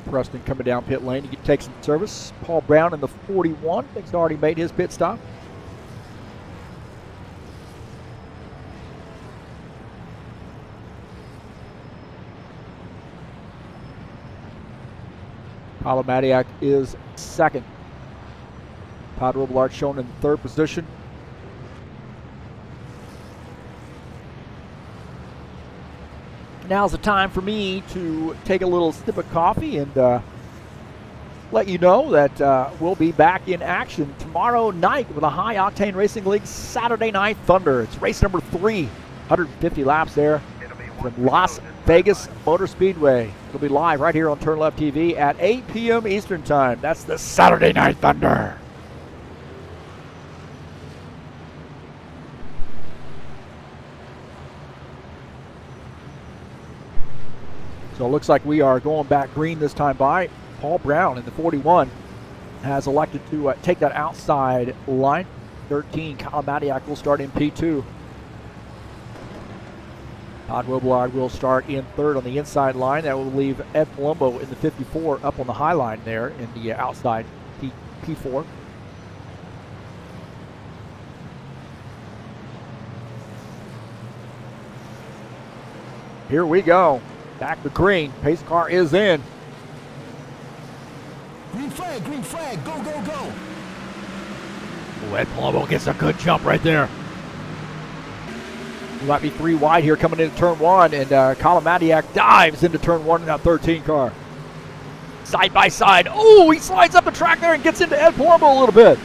Preston coming down pit lane to take some service. Paul Brown in the 41. He's already made his pit stop. Kalamadiak is second. Todd Robillard shown in third position. Now's the time for me to take a little sip of coffee and let you know that we'll be back in action tomorrow night with a High Octane Racing League Saturday Night Thunder. It's race number 3, 150 laps there from Las Vegas Motor Speedway. It'll be live right here on TurnLeftTV at 8 p.m. Eastern Time. That's the Saturday Night Thunder. So it looks like we are going back green this time by. Paul Brown in the 41 has elected to take that outside line. 13, Kalamadiak will start in P2. Todd Robillard will start in third on the inside line. That will leave Ed Palumbo in the 54 up on the high line there in the outside P4. Here we go. Back to green. Pace car is in. Green flag, go, go, go. Ed Palumbo gets a good jump right there. We might be 3 wide here coming into turn 1, and Kalamadiak dives into turn 1 in that 13 car. Side by side. Oh, he slides up the track there and gets into Ed Palumbo a little bit.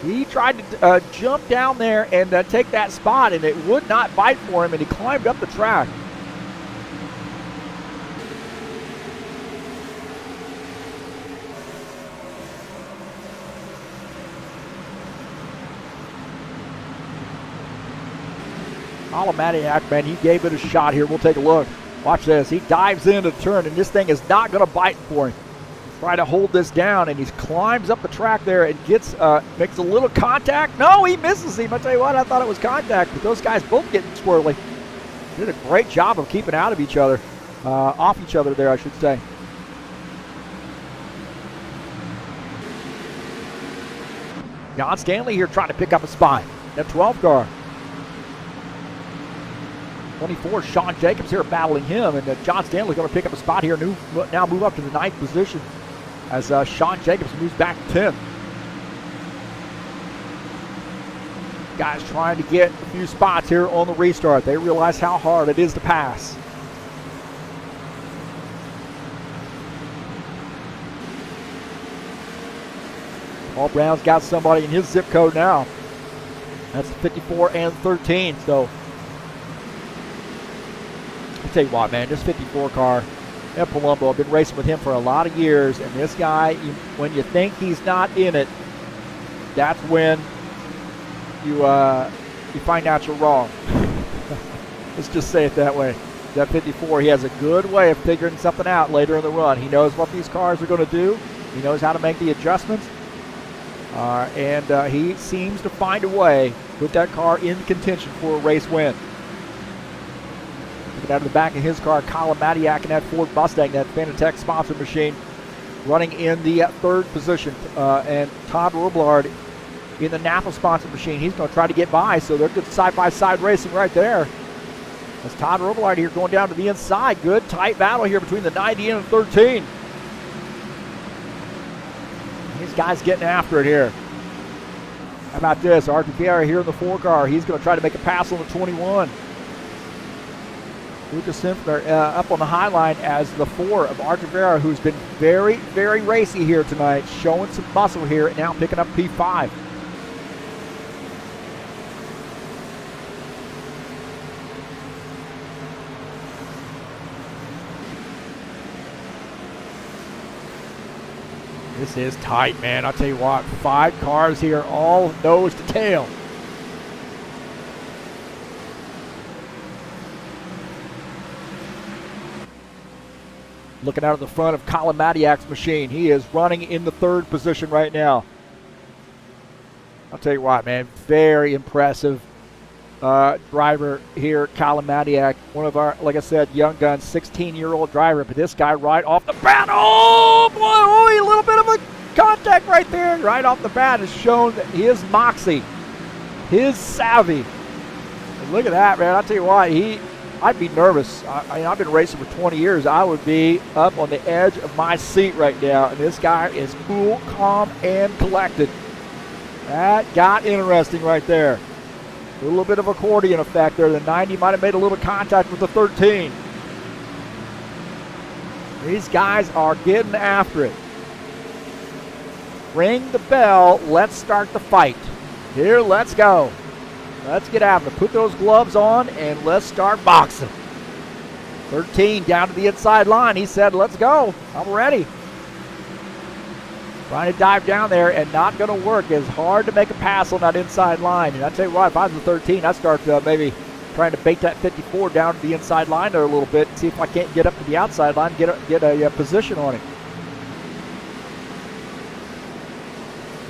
He tried to jump down there and take that spot, and it would not bite for him, and he climbed up the track. Kalamadiak, man, he gave it a shot here. We'll take a look. Watch this. He dives into the turn, and this thing is not going to bite for him. Try to hold this down, and he climbs up the track there and gets makes a little contact. No, he misses him. I tell you what, I thought it was contact, but those guys both getting squirrely. Did a great job of keeping out of each other, off each other there, I should say. John Stanley here trying to pick up a spot. That 12 car. 24, Sean Jacobs here battling him, and John Stanley's going to pick up a spot here. Now move up to the 9th position as Sean Jacobs moves back to 10th. Guys trying to get a few spots here on the restart. They realize how hard it is to pass. Paul Brown's got somebody in his zip code now. That's 54 and 13, so I'll tell you what, man, this 54 car, Ed Palumbo, I've been racing with him for a lot of years, and this guy, when you think he's not in it, that's when you find out you're wrong. Let's just say it that way. That 54, he has a good way of figuring something out later in the run. He knows what these cars are going to do. He knows how to make the adjustments. And he seems to find a way to put that car in contention for a race win. Looking out of the back of his car, Kalamadiak in that Ford Mustang, that Fanatec sponsor machine, running in the 3rd position. And Todd Robillard in the Napa sponsor machine. He's going to try to get by, so they're good side-by-side racing right there. As Todd Robillard here going down to the inside. Good tight battle here between the 90 and the 13. These guys getting after it here. How about this? Arthur Vieira here in the 4 car. He's going to try to make a pass on the 21. Lucas Simpner up on the high line as the 4 of Arthur Vieira, who's been very, very racy here tonight, showing some muscle here, now picking up P5. This is tight, man. I'll tell you what, 5 cars here, all nose to tail. Looking out of the front of Colin Madiak's machine. He is running in the 3rd position right now. I'll tell you what, man, very impressive driver here, Colin Madiak. One of our, like I said, young guns, 16-year-old driver. But this guy right off the bat, oh boy, a little bit of a contact right there. Right off the bat has shown that his moxie, his savvy. And look at that, man. I'll tell you what, I'd be nervous. I've been racing for 20 years. I would be up on the edge of my seat right now. And this guy is cool, calm, and collected. That got interesting right there. A little bit of accordion effect there. The 90 might have made a little contact with the 13. These guys are getting after it. Ring the bell. Let's start the fight. Here, let's go. Let's get after it. Put those gloves on and let's start boxing. 13 down to the inside line. He said, let's go. I'm ready. Trying to dive down there and not going to work. It's hard to make a pass on that inside line. And I tell you what, if I was the 13, I'd start maybe trying to bait that 54 down to the inside line there a little bit and see if I can't get up to the outside line, get a position on him.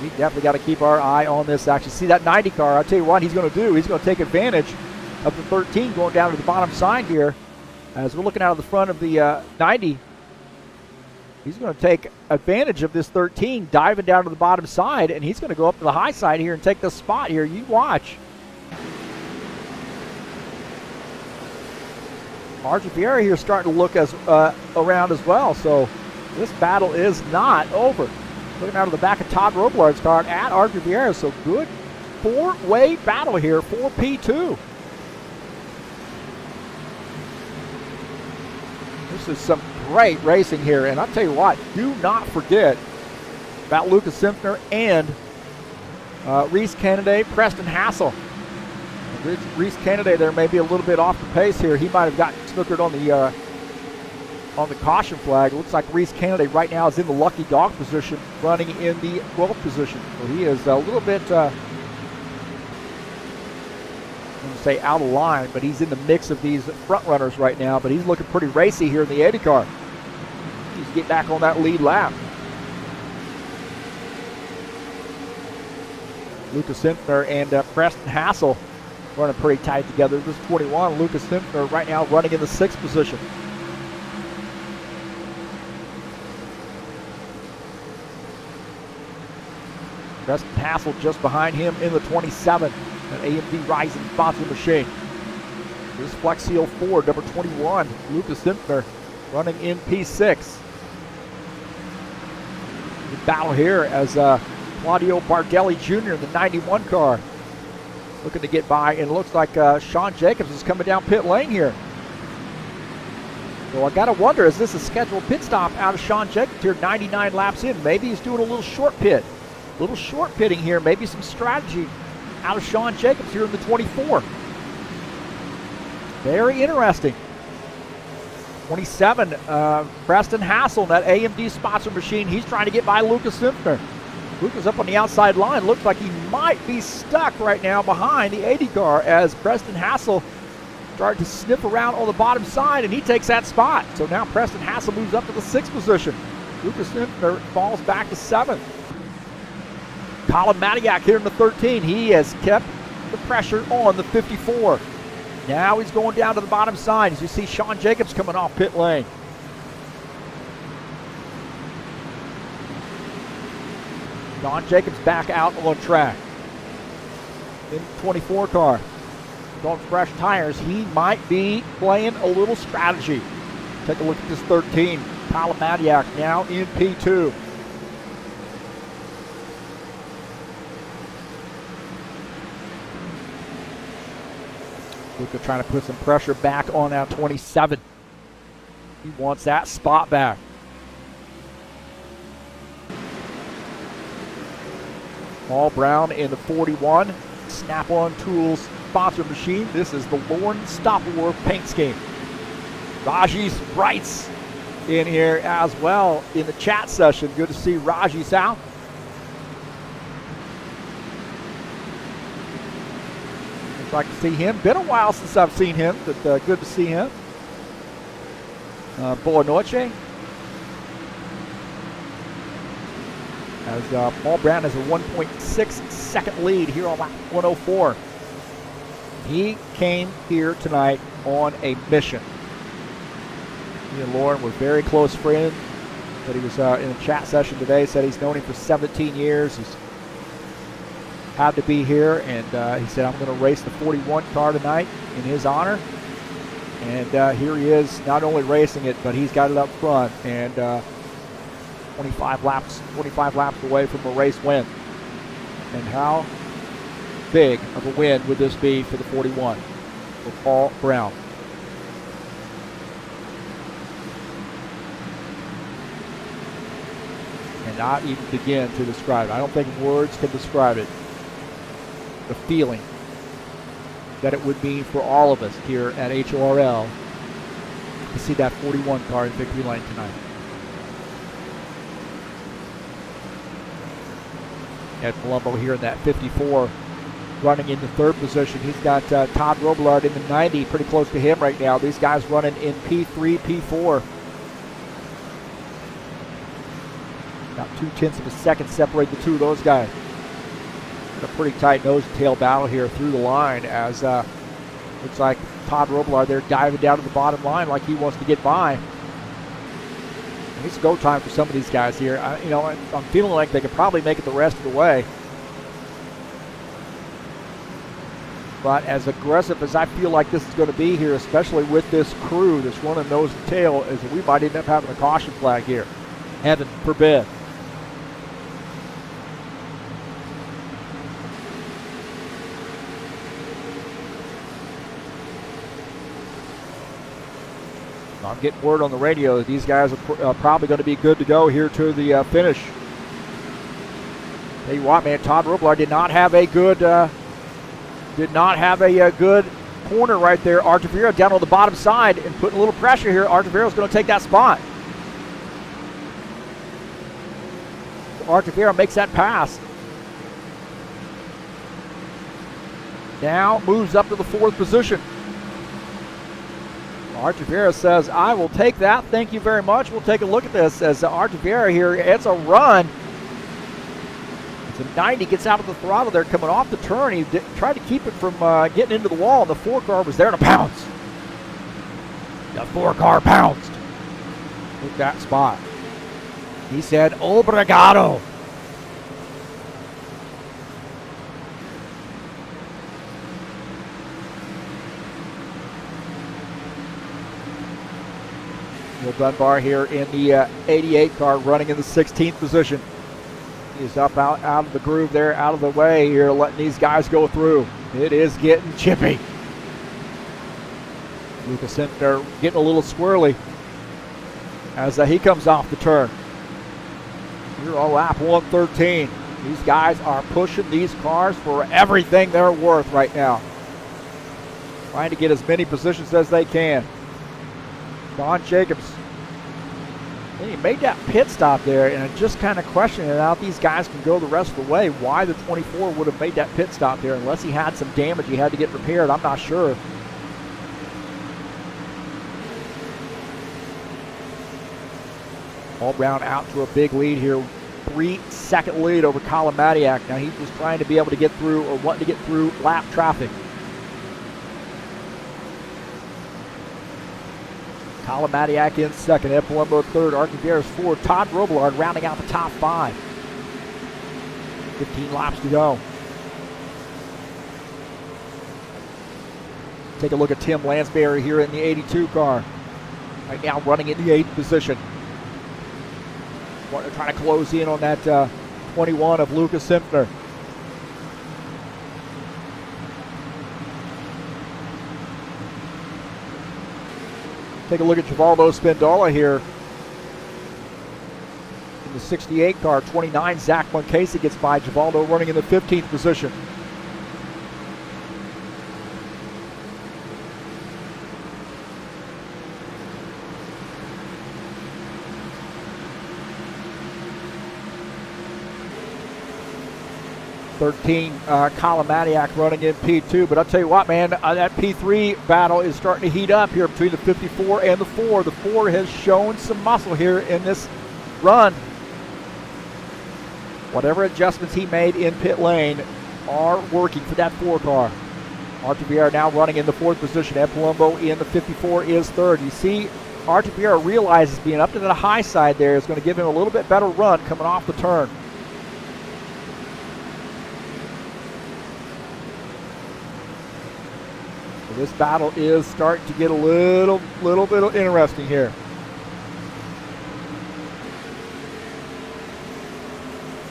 We definitely got to keep our eye on this action. See that 90 car, I'll tell you what he's going to do. He's going to take advantage of the 13 going down to the bottom side here. As we're looking out of the front of the 90, he's going to take advantage of this 13 diving down to the bottom side, and he's going to go up to the high side here and take the spot here. You watch. Arthur Vieira here starting to look around as well, so this battle is not over. Looking out of the back of Todd Roblard's car at Arthur Vieira, so good 4-way battle here for P2. This is some great racing here, and I'll tell you what, do not forget about Lucas Simpner and Reese Kennedy, Preston Hassell. Reese Kennedy there may be a little bit off the pace here. He might have gotten snookered on the caution flag. It looks like Reese Kennedy right now is in the lucky dog position, running in the 12th position. So he is a little bit, I'm going to say out of line, but he's in the mix of these front runners right now. But he's looking pretty racy here in the 80 car. He's get back on that lead lap. Lucas Simpner and Preston Hassell running pretty tight together. This is 21. Lucas Simpner right now running in the 6th position. Preston Hassell just behind him in the 27. An AMD Rising sponsor machine. This is Flex Seal 4, number 21. Lucas Simpner running in P6. The battle here as Claudio Bardelli Jr. in the 91 car. Looking to get by, and it looks like Sean Jacobs is coming down pit lane here. So I got to wonder, is this a scheduled pit stop out of Sean Jacobs here 99 laps in? Maybe he's doing a little short pit. A little short pitting here, maybe some strategy out of Sean Jacobs here in the 24. Very interesting. 27, Preston Hassell, that AMD sponsor machine. He's trying to get by Lucas Simpner. Lucas up on the outside line. Looks like he might be stuck right now behind the 80 car as Preston Hassell started to sniff around on the bottom side, and he takes that spot. So now Preston Hassell moves up to the 6th position. Lucas Simpner falls back to 7th. Colin Madiak here in the 13. He has kept the pressure on the 54. Now he's going down to the bottom side as you see Sean Jacobs coming off pit lane. Sean Jacobs back out on track. In the 24 car. Going fresh tires. He might be playing a little strategy. Take a look at this 13. Colin Madiak now in P2. Luca trying to put some pressure back on that 27. He wants that spot back. Paul Brown in the 41. Snap-on Tools sponsor machine. This is the Lorne Stoppenwerth paint scheme. Raji's Wrights in here as well in the chat session. Good to see Raji Sal. Looks like to see him. Been a while since I've seen him, but good to see him. Boa noche. As Paul Brown has a 1.6 second lead here on lap 104. He came here tonight on a mission. He and Lauren were very close friends. But he was in a chat session today, said he's known him for 17 years. He's had to be here, and he said, I'm going to race the 41 car tonight in his honor. And here he is, not only racing it, but he's got it up front, and 25 laps away from a race win. And how big of a win would this be for the 41 for Paul Brown? And not even begin to describe it. I don't think words can describe it. The feeling that it would mean for all of us here at HORL to see that 41 car in victory lane tonight. Ed Palumbo here in that 54, running into third position. He's got Todd Robillard in the 90, pretty close to him right now. These guys running in P3, P4. About 0.2 of a second separate the two of those guys. A pretty tight nose and tail battle here through the line, as looks like Todd Robillard there diving down to the bottom line like he wants to get by. It's go time for some of these guys here. I'm feeling like they could probably make it the rest of the way. But as aggressive as I feel like this is going to be here, especially with this crew that's running nose and tail, is that we might end up having a caution flag here. Heaven forbid. I'm getting word on the radio that these guys are probably going to be good to go here to the finish. Tell you what, man, Todd Robillard did not have a good corner right there. Artaviro down on the bottom side and putting a little pressure here. Artaviro's going to take that spot. Artaviro makes that pass. Now moves up to the fourth position. Artaviro says, I will take that. Thank you very much. We'll take a look at this as Artaviro here. It's a run. It's a 90. Gets out of the throttle there coming off the turn. He tried to keep it from getting into the wall, and the 4 car was there to pounce. The 4 car pounced. Took that spot. He said, obrigado. Will Dunbar here in the 88 car running in the 16th position. He's up out of the groove there, out of the way here, letting these guys go through. It is getting chippy. Lucas Simpner getting a little squirrely as he comes off the turn. Here on lap 113. These guys are pushing these cars for everything they're worth right now. Trying to get as many positions as they can. Don Jacobs, he made that pit stop there, and I just kind of questioned it out. These guys can go the rest of the way. Why the 24 would have made that pit stop there, unless he had some damage he had to get repaired, I'm not sure. Paul Brown out to a big lead here, 3-second lead over Colin Matiak. Now he was trying to be able to get through, or wanting to get through lap traffic. Colin Matiak in second, Ed Palumbo third, Artaviro fourth, Todd Robillard rounding out the top 5. 15 laps to go. Take a look at Tim Lansbury here in the 82 car. Right now running in the 8th position. Trying to close in on that 21 of Lucas Simpner. Take a look at Givaldo Spindola here. In the 68 car, 29, Zach Moncasi gets by. Givaldo running in the 15th position. Colin Matiak running in P2, but I'll tell you what, man, that P3 battle is starting to heat up here between the 54 and the 4. The 4 has shown some muscle here in this run. Whatever adjustments he made in pit lane are working for that 4 car. Artur Vieira now running in the 4th position. Ed Palumbo in the 54 is 3rd. You see, Artur Vieira realizes being up to the high side there is going to give him a little bit better run coming off the turn. So this battle is starting to get a little bit interesting here.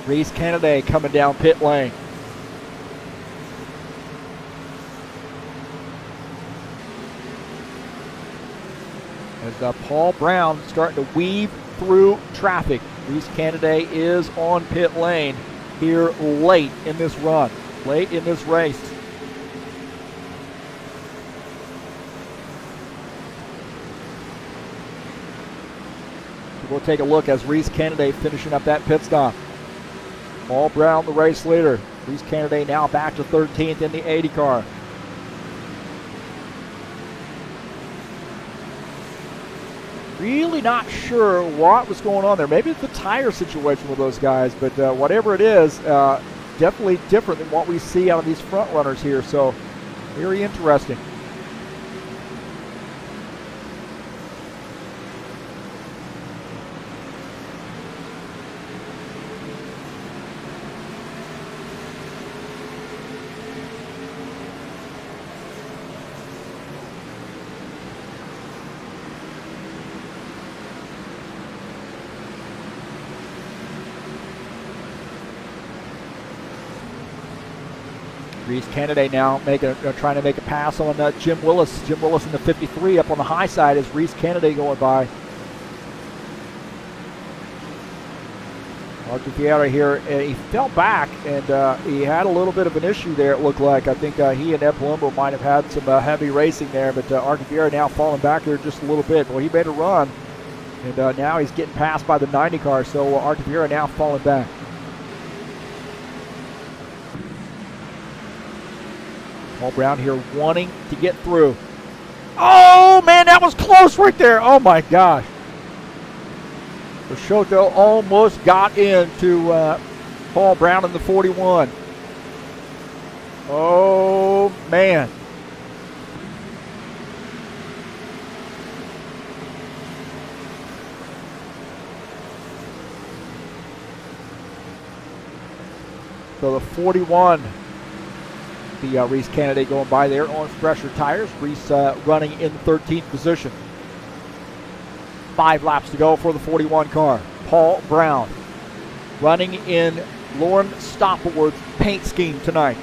Reese Kennedy coming down pit lane. As Paul Brown starting to weave through traffic. Reese Kennedy is on pit lane here late in this run, late in this race. We'll take a look as Reese Kennedy finishing up that pit stop. Paul Brown, the race leader. Reese Kennedy now back to 13th in the 80 car. Really not sure what was going on there. Maybe it's the tire situation with those guys, but whatever it is, definitely different than what we see out of these front runners here. So, very interesting. Reese Kennedy now trying to make a pass on Jim Willis. Jim Willis in the 53 up on the high side as Reese Kennedy going by. Artur Vieira here, he fell back and he had a little bit of an issue there, it looked like. I think he and Ed Palumbo might have had some heavy racing there, but Artur Vieira now falling back there just a little bit. Well, he made a run, and now he's getting passed by the 90 car, so Artur Vieira now falling back. Paul Brown here wanting to get through. Oh, man, that was close right there. Oh, my gosh. Peixoto almost got into Paul Brown in the 41. Oh, man. So the 41. The Reese Kennedy going by there on fresher tires. Reese running in the 13th position. 5 laps to go for the 41 car. Paul Brown running in Lauren Stoppleworth's paint scheme tonight.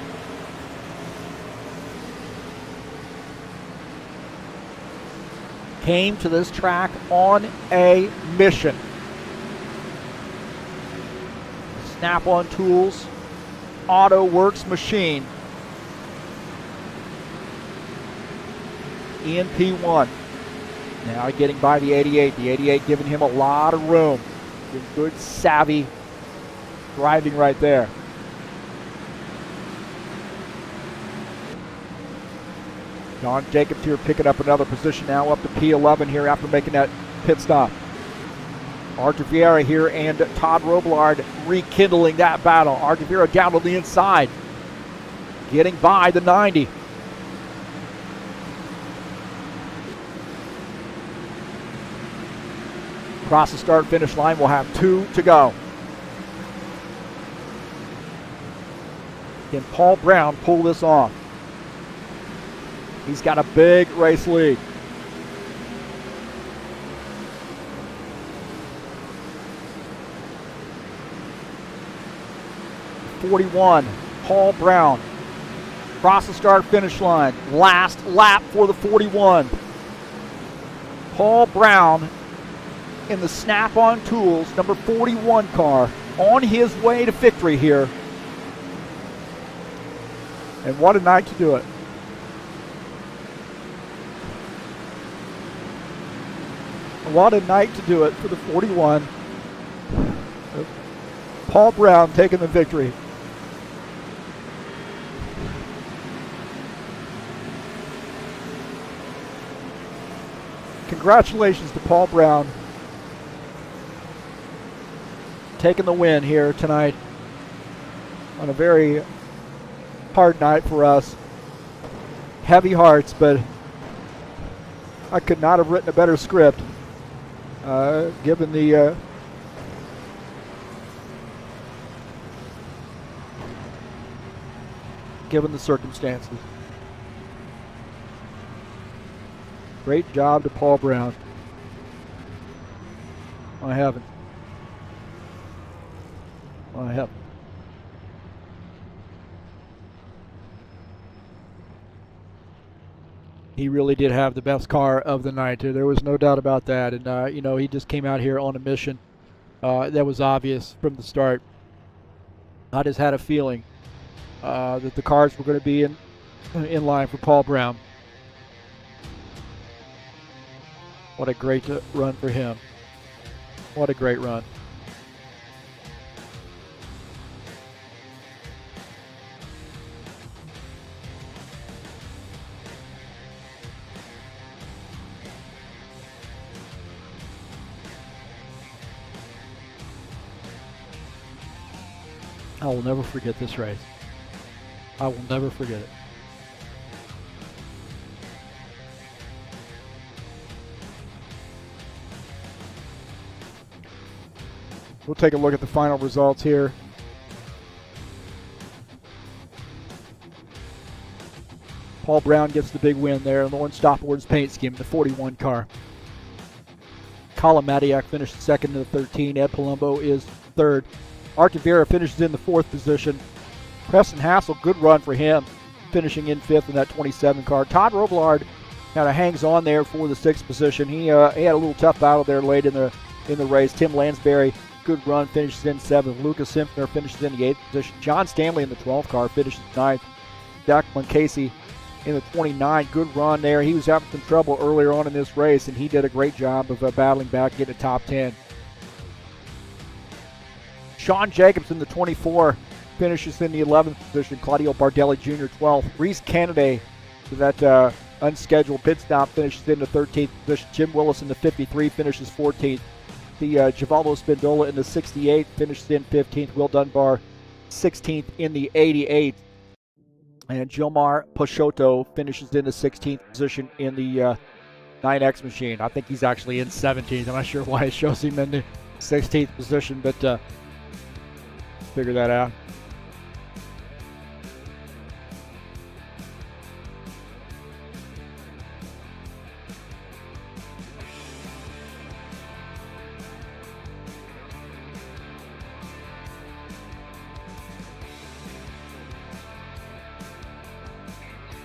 Came to this track on a mission. Snap-on Tools Auto Works machine. In P1. Now getting by the 88. The 88 giving him a lot of room. Good savvy driving right there. Don Jacobs here picking up another position now up to P11 here after making that pit stop. Artur Vieira here and Todd Robillard rekindling that battle. Artur Vieira down to the inside. Getting by the 90. Across the start finish line, we'll have 2 to go. Can Paul Brown pull this off? He's got a big race lead. .41, Paul Brown. Across the start finish line. Last lap for the 41. Paul Brown in the Snap-on Tools number 41 car on his way to victory here. And what a night to do it. What a night to do it for the 41. Paul Brown taking the victory. Congratulations to Paul Brown taking the win here tonight on a very hard night for us. Heavy hearts, but I could not have written a better script given the circumstances. Great job to Paul Brown. I haven't. He really did have the best car of the night. There was no doubt about that. And, you know, he just came out here on a mission. That was obvious from the start. I just had a feeling that the cars were going to be in line for Paul Brown. What a great run for him. What a great run. I will never forget this race. I will never forget it. We'll take a look at the final results here. Paul Brown gets the big win there. Lawrence Stoppard's paint scheme, the 41 car. Colin Matiak finished second in the 13. Ed Palumbo is third. Artie Vera finishes in the fourth position. Preston Hassell, good run for him, finishing in fifth in that 27 car. Todd Robillard kind of hangs on there for the sixth position. He had a little tough battle there late in the race. Tim Lansbury, good run, finishes in seventh. Lucas Simpner finishes in the eighth position. John Stanley in the 12th car finishes ninth. Declan Casey in the 29, good run there. He was having some trouble earlier on in this race, and he did a great job of battling back, getting a top 10. Sean Jacobs in the 24 finishes in the 11th position. Claudio Bardelli Jr. 12th. Reese Canaday, that unscheduled pit stop, finishes in the 13th position. Jim Willis in the 53 finishes 14th. The Givaldo Spindola in the 68 finishes in 15th. Will Dunbar 16th in the 88. And Gilmar Pachotto finishes in the 16th position in the 9X machine. I think he's actually in 17th. I'm not sure why it shows him in the 16th position, but figure that out.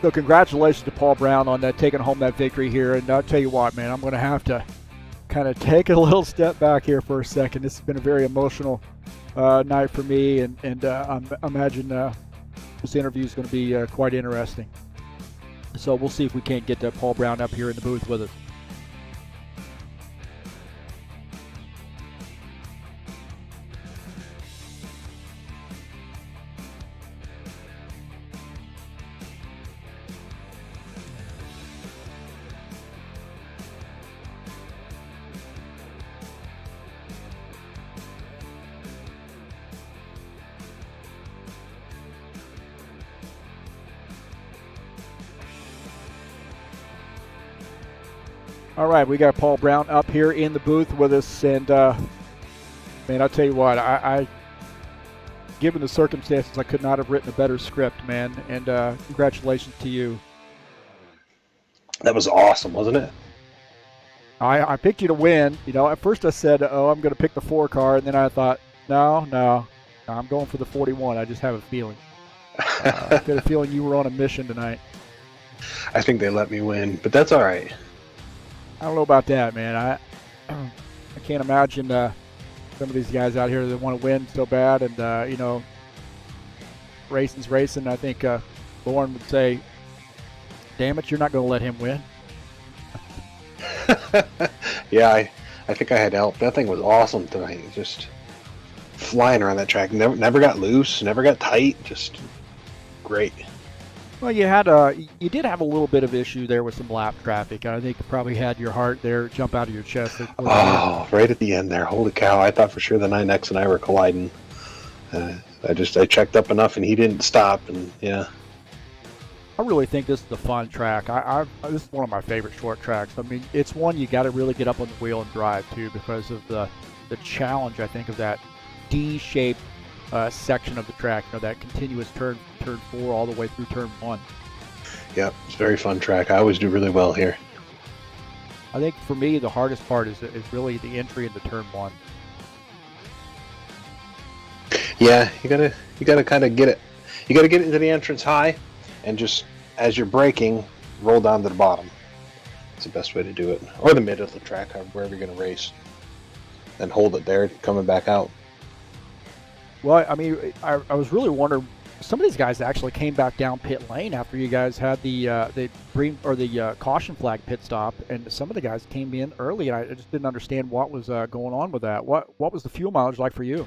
So congratulations to Paul Brown on that, taking home that victory here. And I'll tell you what, man, I'm going to have to kind of take a little step back here for a second. This has been a very emotional night for me, and I imagine this interview is going to be quite interesting. So we'll see if we can't get Paul Brown up here in the booth with us. All right, we got Paul Brown up here in the booth with us, and man, I'll tell you what, I given the circumstances, I could not have written a better script, man, and congratulations to you. That was awesome, wasn't it? I picked you to win. You know, at first I said, oh, I'm going to pick the 4 car, and then I thought, no, I'm going for the 41. I just have a feeling. I got a feeling you were on a mission tonight. I think they let me win, but that's all right. I don't know about that, man. I can't imagine some of these guys out here that want to win so bad, and you know, racing's racing. I think Lauren would say, "Damn it, you're not going to let him win." Yeah, I think I had help. That thing was awesome tonight. Just flying around that track. Never got loose. Never got tight. Just great. Well, you did have a little bit of issue there with some lap traffic. I think you probably had your heart there jump out of your chest. Oh, right at the end there. Holy cow. I thought for sure the 9X and I were colliding. I checked up enough and he didn't stop, and yeah. I really think this is a fun track. This is one of my favorite short tracks. I mean, it's one you got to really get up on the wheel and drive too, because of the challenge, I think, of that D-shaped section of the track. You know, that continuous turn 4 all the way through turn 1. Yep, it's a very fun track. I always do really well here. I think for me the hardest part is really the entry into turn 1. Yeah, you gotta kind of get it. You gotta get into the entrance high, and just as you're braking, roll down to the bottom. It's the best way to do it, or the middle of the track, wherever you're gonna race, and hold it there, coming back out. Well, I mean, I was really wondering. Some of these guys actually came back down pit lane after you guys had the green or the caution flag pit stop, and some of the guys came in early, and I just didn't understand what was going on with that. What was the fuel mileage like for you?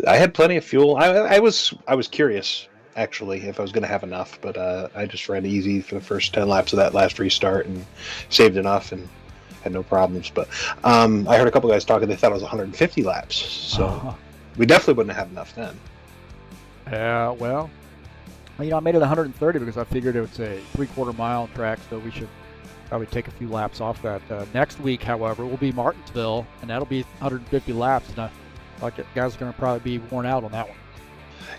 I had plenty of fuel. I was curious actually if I was going to have enough, but I just ran easy for the first 10 laps of that last restart and saved enough and had no problems. But I heard a couple guys talking. They thought it was 150 laps, so we definitely wouldn't have enough then. Yeah, well, you know, I made it 130 because I figured it was a 3/4 mile track, so we should probably take a few laps off that. Next week, however, will be Martinsville, and that'll be 150 laps, and I like it. Guys are going to probably be worn out on that one.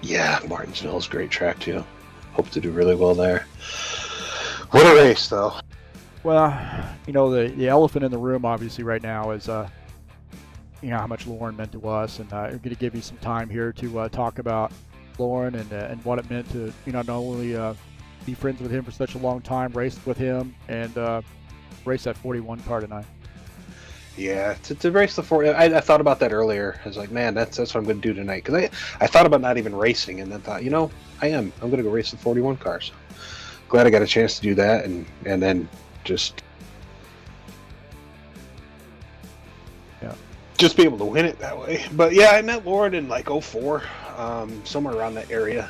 Yeah, Martinsville is a great track too. Hope to do really well there. What a race, though. Well, you know, the elephant in the room, obviously, right now is you know, how much Lauren meant to us, and I'm going to give you some time here to talk about Lauren and what it meant to, you know, not only be friends with him for such a long time, race with him, and race that 41 car tonight. Yeah, to race the 40, I thought about that earlier. I was like, man, that's what I'm going to do tonight. Because I thought about not even racing, and then thought, you know, I'm going to go race the 41 cars. Glad I got a chance to do that, and then just be able to win it that way. But yeah, I met Lauren in like 04, somewhere around that area,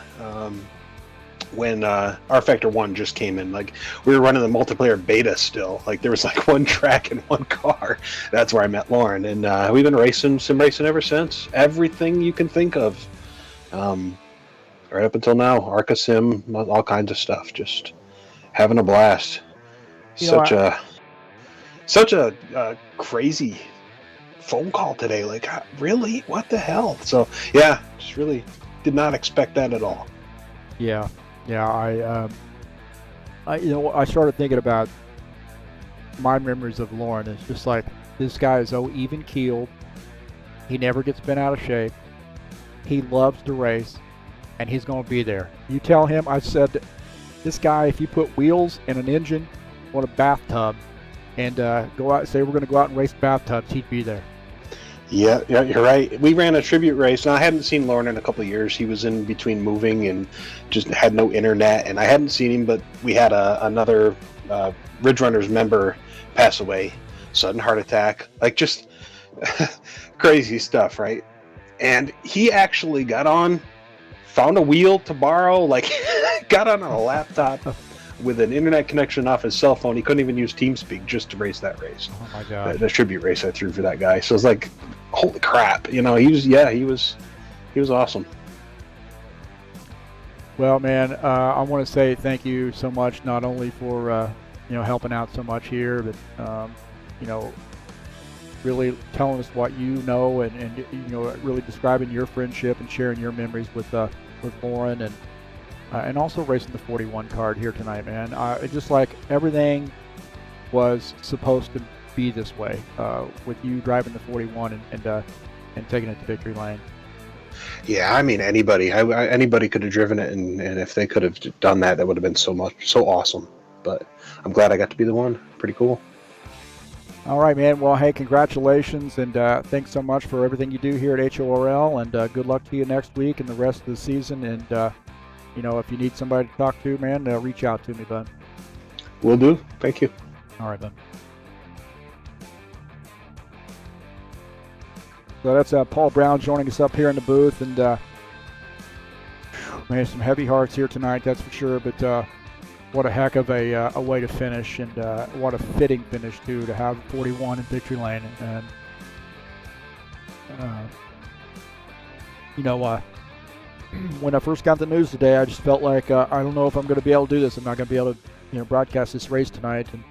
when rFactor 1 just came in. Like, we were running the multiplayer beta still. Like, there was like one track and one car. That's where I met Lauren, and we've been sim racing ever since. Everything you can think of, right up until now. Arca Sim, all kinds of stuff. Just having a blast. Such a crazy phone call today. Like, really? What the hell? So yeah, just really did not expect that at all. Yeah, I you know, I started thinking about my memories of Lauren. It's just like, this guy is so even keeled. He never gets bent out of shape. He loves to race, and he's going to be there. You tell him, I said, this guy, if you put wheels and an engine on a bathtub and go out and say we're going to go out and race bathtubs, he'd be there. Yeah, you're right. We ran a tribute race, and I hadn't seen Lauren in a couple of years. He was in between moving and just had no internet, and I hadn't seen him, but we had another Ridge Runners member pass away, sudden heart attack, like just crazy stuff, right? And he actually got on, found a wheel to borrow, like got on a laptop with an internet connection off his cell phone. He couldn't even use TeamSpeak just to race that race. Oh my God. The tribute race I threw for that guy. So it's like, holy crap, you know, he was awesome. Well, man, I want to say thank you so much, not only for you know, helping out so much here, but you know, really telling us what you know, and you know, really describing your friendship and sharing your memories with Lauren, and also racing the 41 card here tonight, man. It's just like everything was supposed to be this way, with you driving the 41 and taking it to victory lane. Yeah, I mean, anybody could have driven it, and if they could have done that, that would have been so awesome. But I'm glad I got to be the one. Pretty cool. All right, man. Well, hey, congratulations, and thanks so much for everything you do here at HORL, and good luck to you next week and the rest of the season. And, if you need somebody to talk to, man, reach out to me, bud. Will do. Thank you. All right, bud. So that's Paul Brown joining us up here in the booth, and man, some heavy hearts here tonight, that's for sure. But what a heck of a way to finish, and what a fitting finish too, to have 41 in victory lane. And when I first got the news today, I just felt like I don't know if I'm going to be able to do this. I'm not going to be able to broadcast this race tonight. And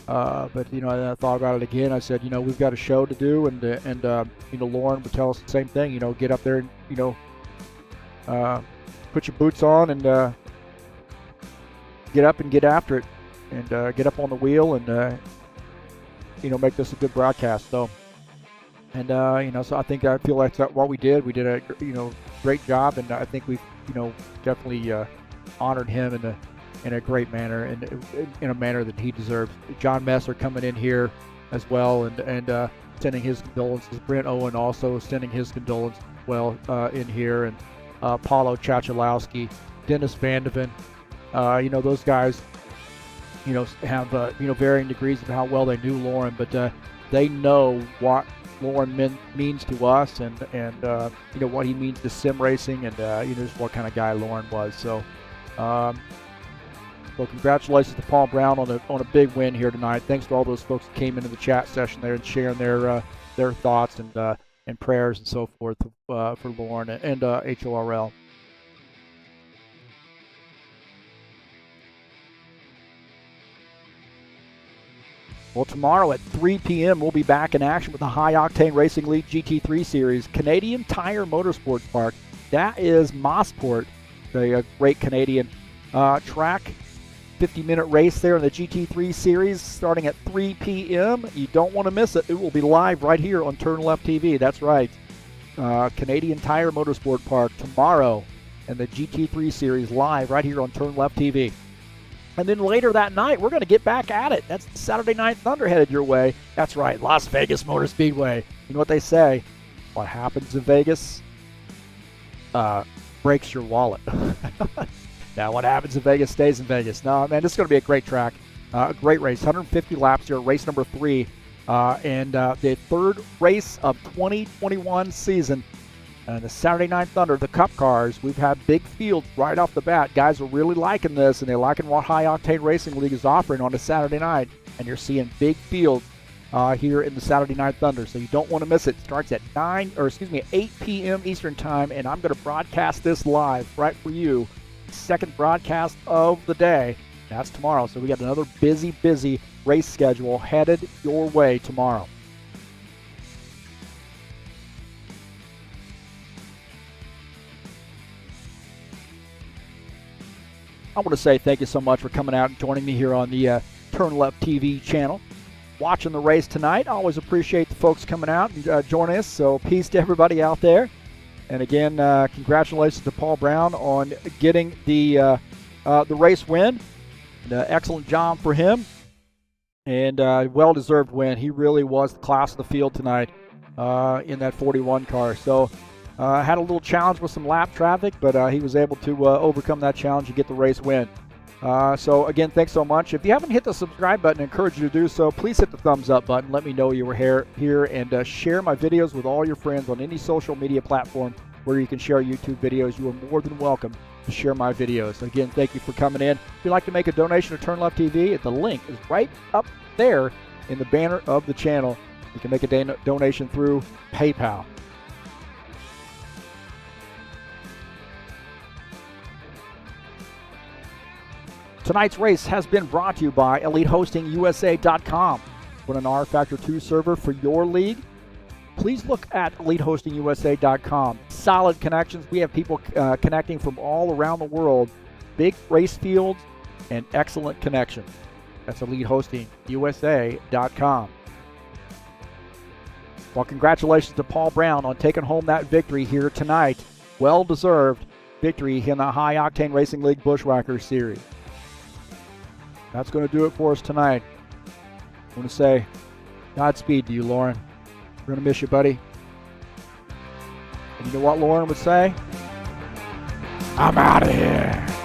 but I thought about it again. I said, we've got a show to do, and Lauren would tell us the same thing. Get up there and put your boots on and get up and get after it, and get up on the wheel and make this a good broadcast. So, and so I feel like that's what we did. We did a great job, and I think we've definitely honored him in a great manner, and in a manner that he deserves. John Messer coming in here as well, and sending his condolences. Brent Owen also sending his condolences as well in here, and Paulo Chachalowski, Dennis Vandeven. Those guys, have varying degrees of how well they knew Lauren, but they know what Lauren means to us, and what he means to sim racing, and just what kind of guy Lauren was. So, congratulations to Paul Brown on a big win here tonight. Thanks to all those folks that came into the chat session there and sharing their thoughts and prayers and so forth for Lauren and HORL. Well, tomorrow at 3 p.m., we'll be back in action with the High Octane Racing League GT3 Series, Canadian Tire Motorsports Park. That is Mossport, the great Canadian track. 50-minute race there in the GT3 Series starting at 3 p.m. You don't want to miss it. It will be live right here on TurnLeftTV. That's right. Canadian Tire Motorsport Park tomorrow, and the GT3 Series live right here on TurnLeftTV. And then later that night, we're going to get back at it. That's Saturday Night Thunder headed your way. That's right, Las Vegas Motor Speedway. You know what they say? What happens in Vegas breaks your wallet. Now, what happens in Vegas stays in Vegas. No, man, this is going to be a great track. A great race. 150 laps here, race number 3. And the third race of 2021 season. The Saturday Night Thunder, the Cup cars, we've had big fields right off the bat. Guys are really liking this, and they're liking what High Octane Racing League is offering on a Saturday night. And you're seeing big fields here in the Saturday Night Thunder, so you don't want to miss it. It starts at 8 p.m. Eastern Time, and I'm going to broadcast this live right for you. Second broadcast of the day. That's tomorrow, so we got another busy race schedule headed your way tomorrow. I want to say thank you so much for coming out and joining me here on the TurnLeftTV channel. Watching the race tonight. I always appreciate the folks coming out and joining us, so peace to everybody out there. And again, congratulations to Paul Brown on getting the race win. Excellent job for him, and well-deserved win. He really was the class of the field tonight in that 41 car. So had a little challenge with some lap traffic, but he was able to overcome that challenge and get the race win. So again, thanks so much. If you haven't hit the subscribe button, I encourage you to do so. Please hit the thumbs up button. Let me know you were here, and share my videos with all your friends on any social media platform where you can share YouTube videos. You are more than welcome to share my videos. Again, thank you for coming in. If you'd like to make a donation to TurnLeftTV, the link is right up there in the banner of the channel. You can make a donation through PayPal. Tonight's race has been brought to you by EliteHostingUSA.com. Want an rFactor 2 server for your league? Please look at EliteHostingUSA.com. Solid connections. We have people connecting from all around the world. Big race fields and excellent connections. That's EliteHostingUSA.com. Well, congratulations to Paul Brown on taking home that victory here tonight. Well-deserved victory in the High Octane Racing League Buschwackers Series. That's going to do it for us tonight. I want to say Godspeed to you, Lauren. We're going to miss you, buddy. And you know what Lauren would say? I'm out of here.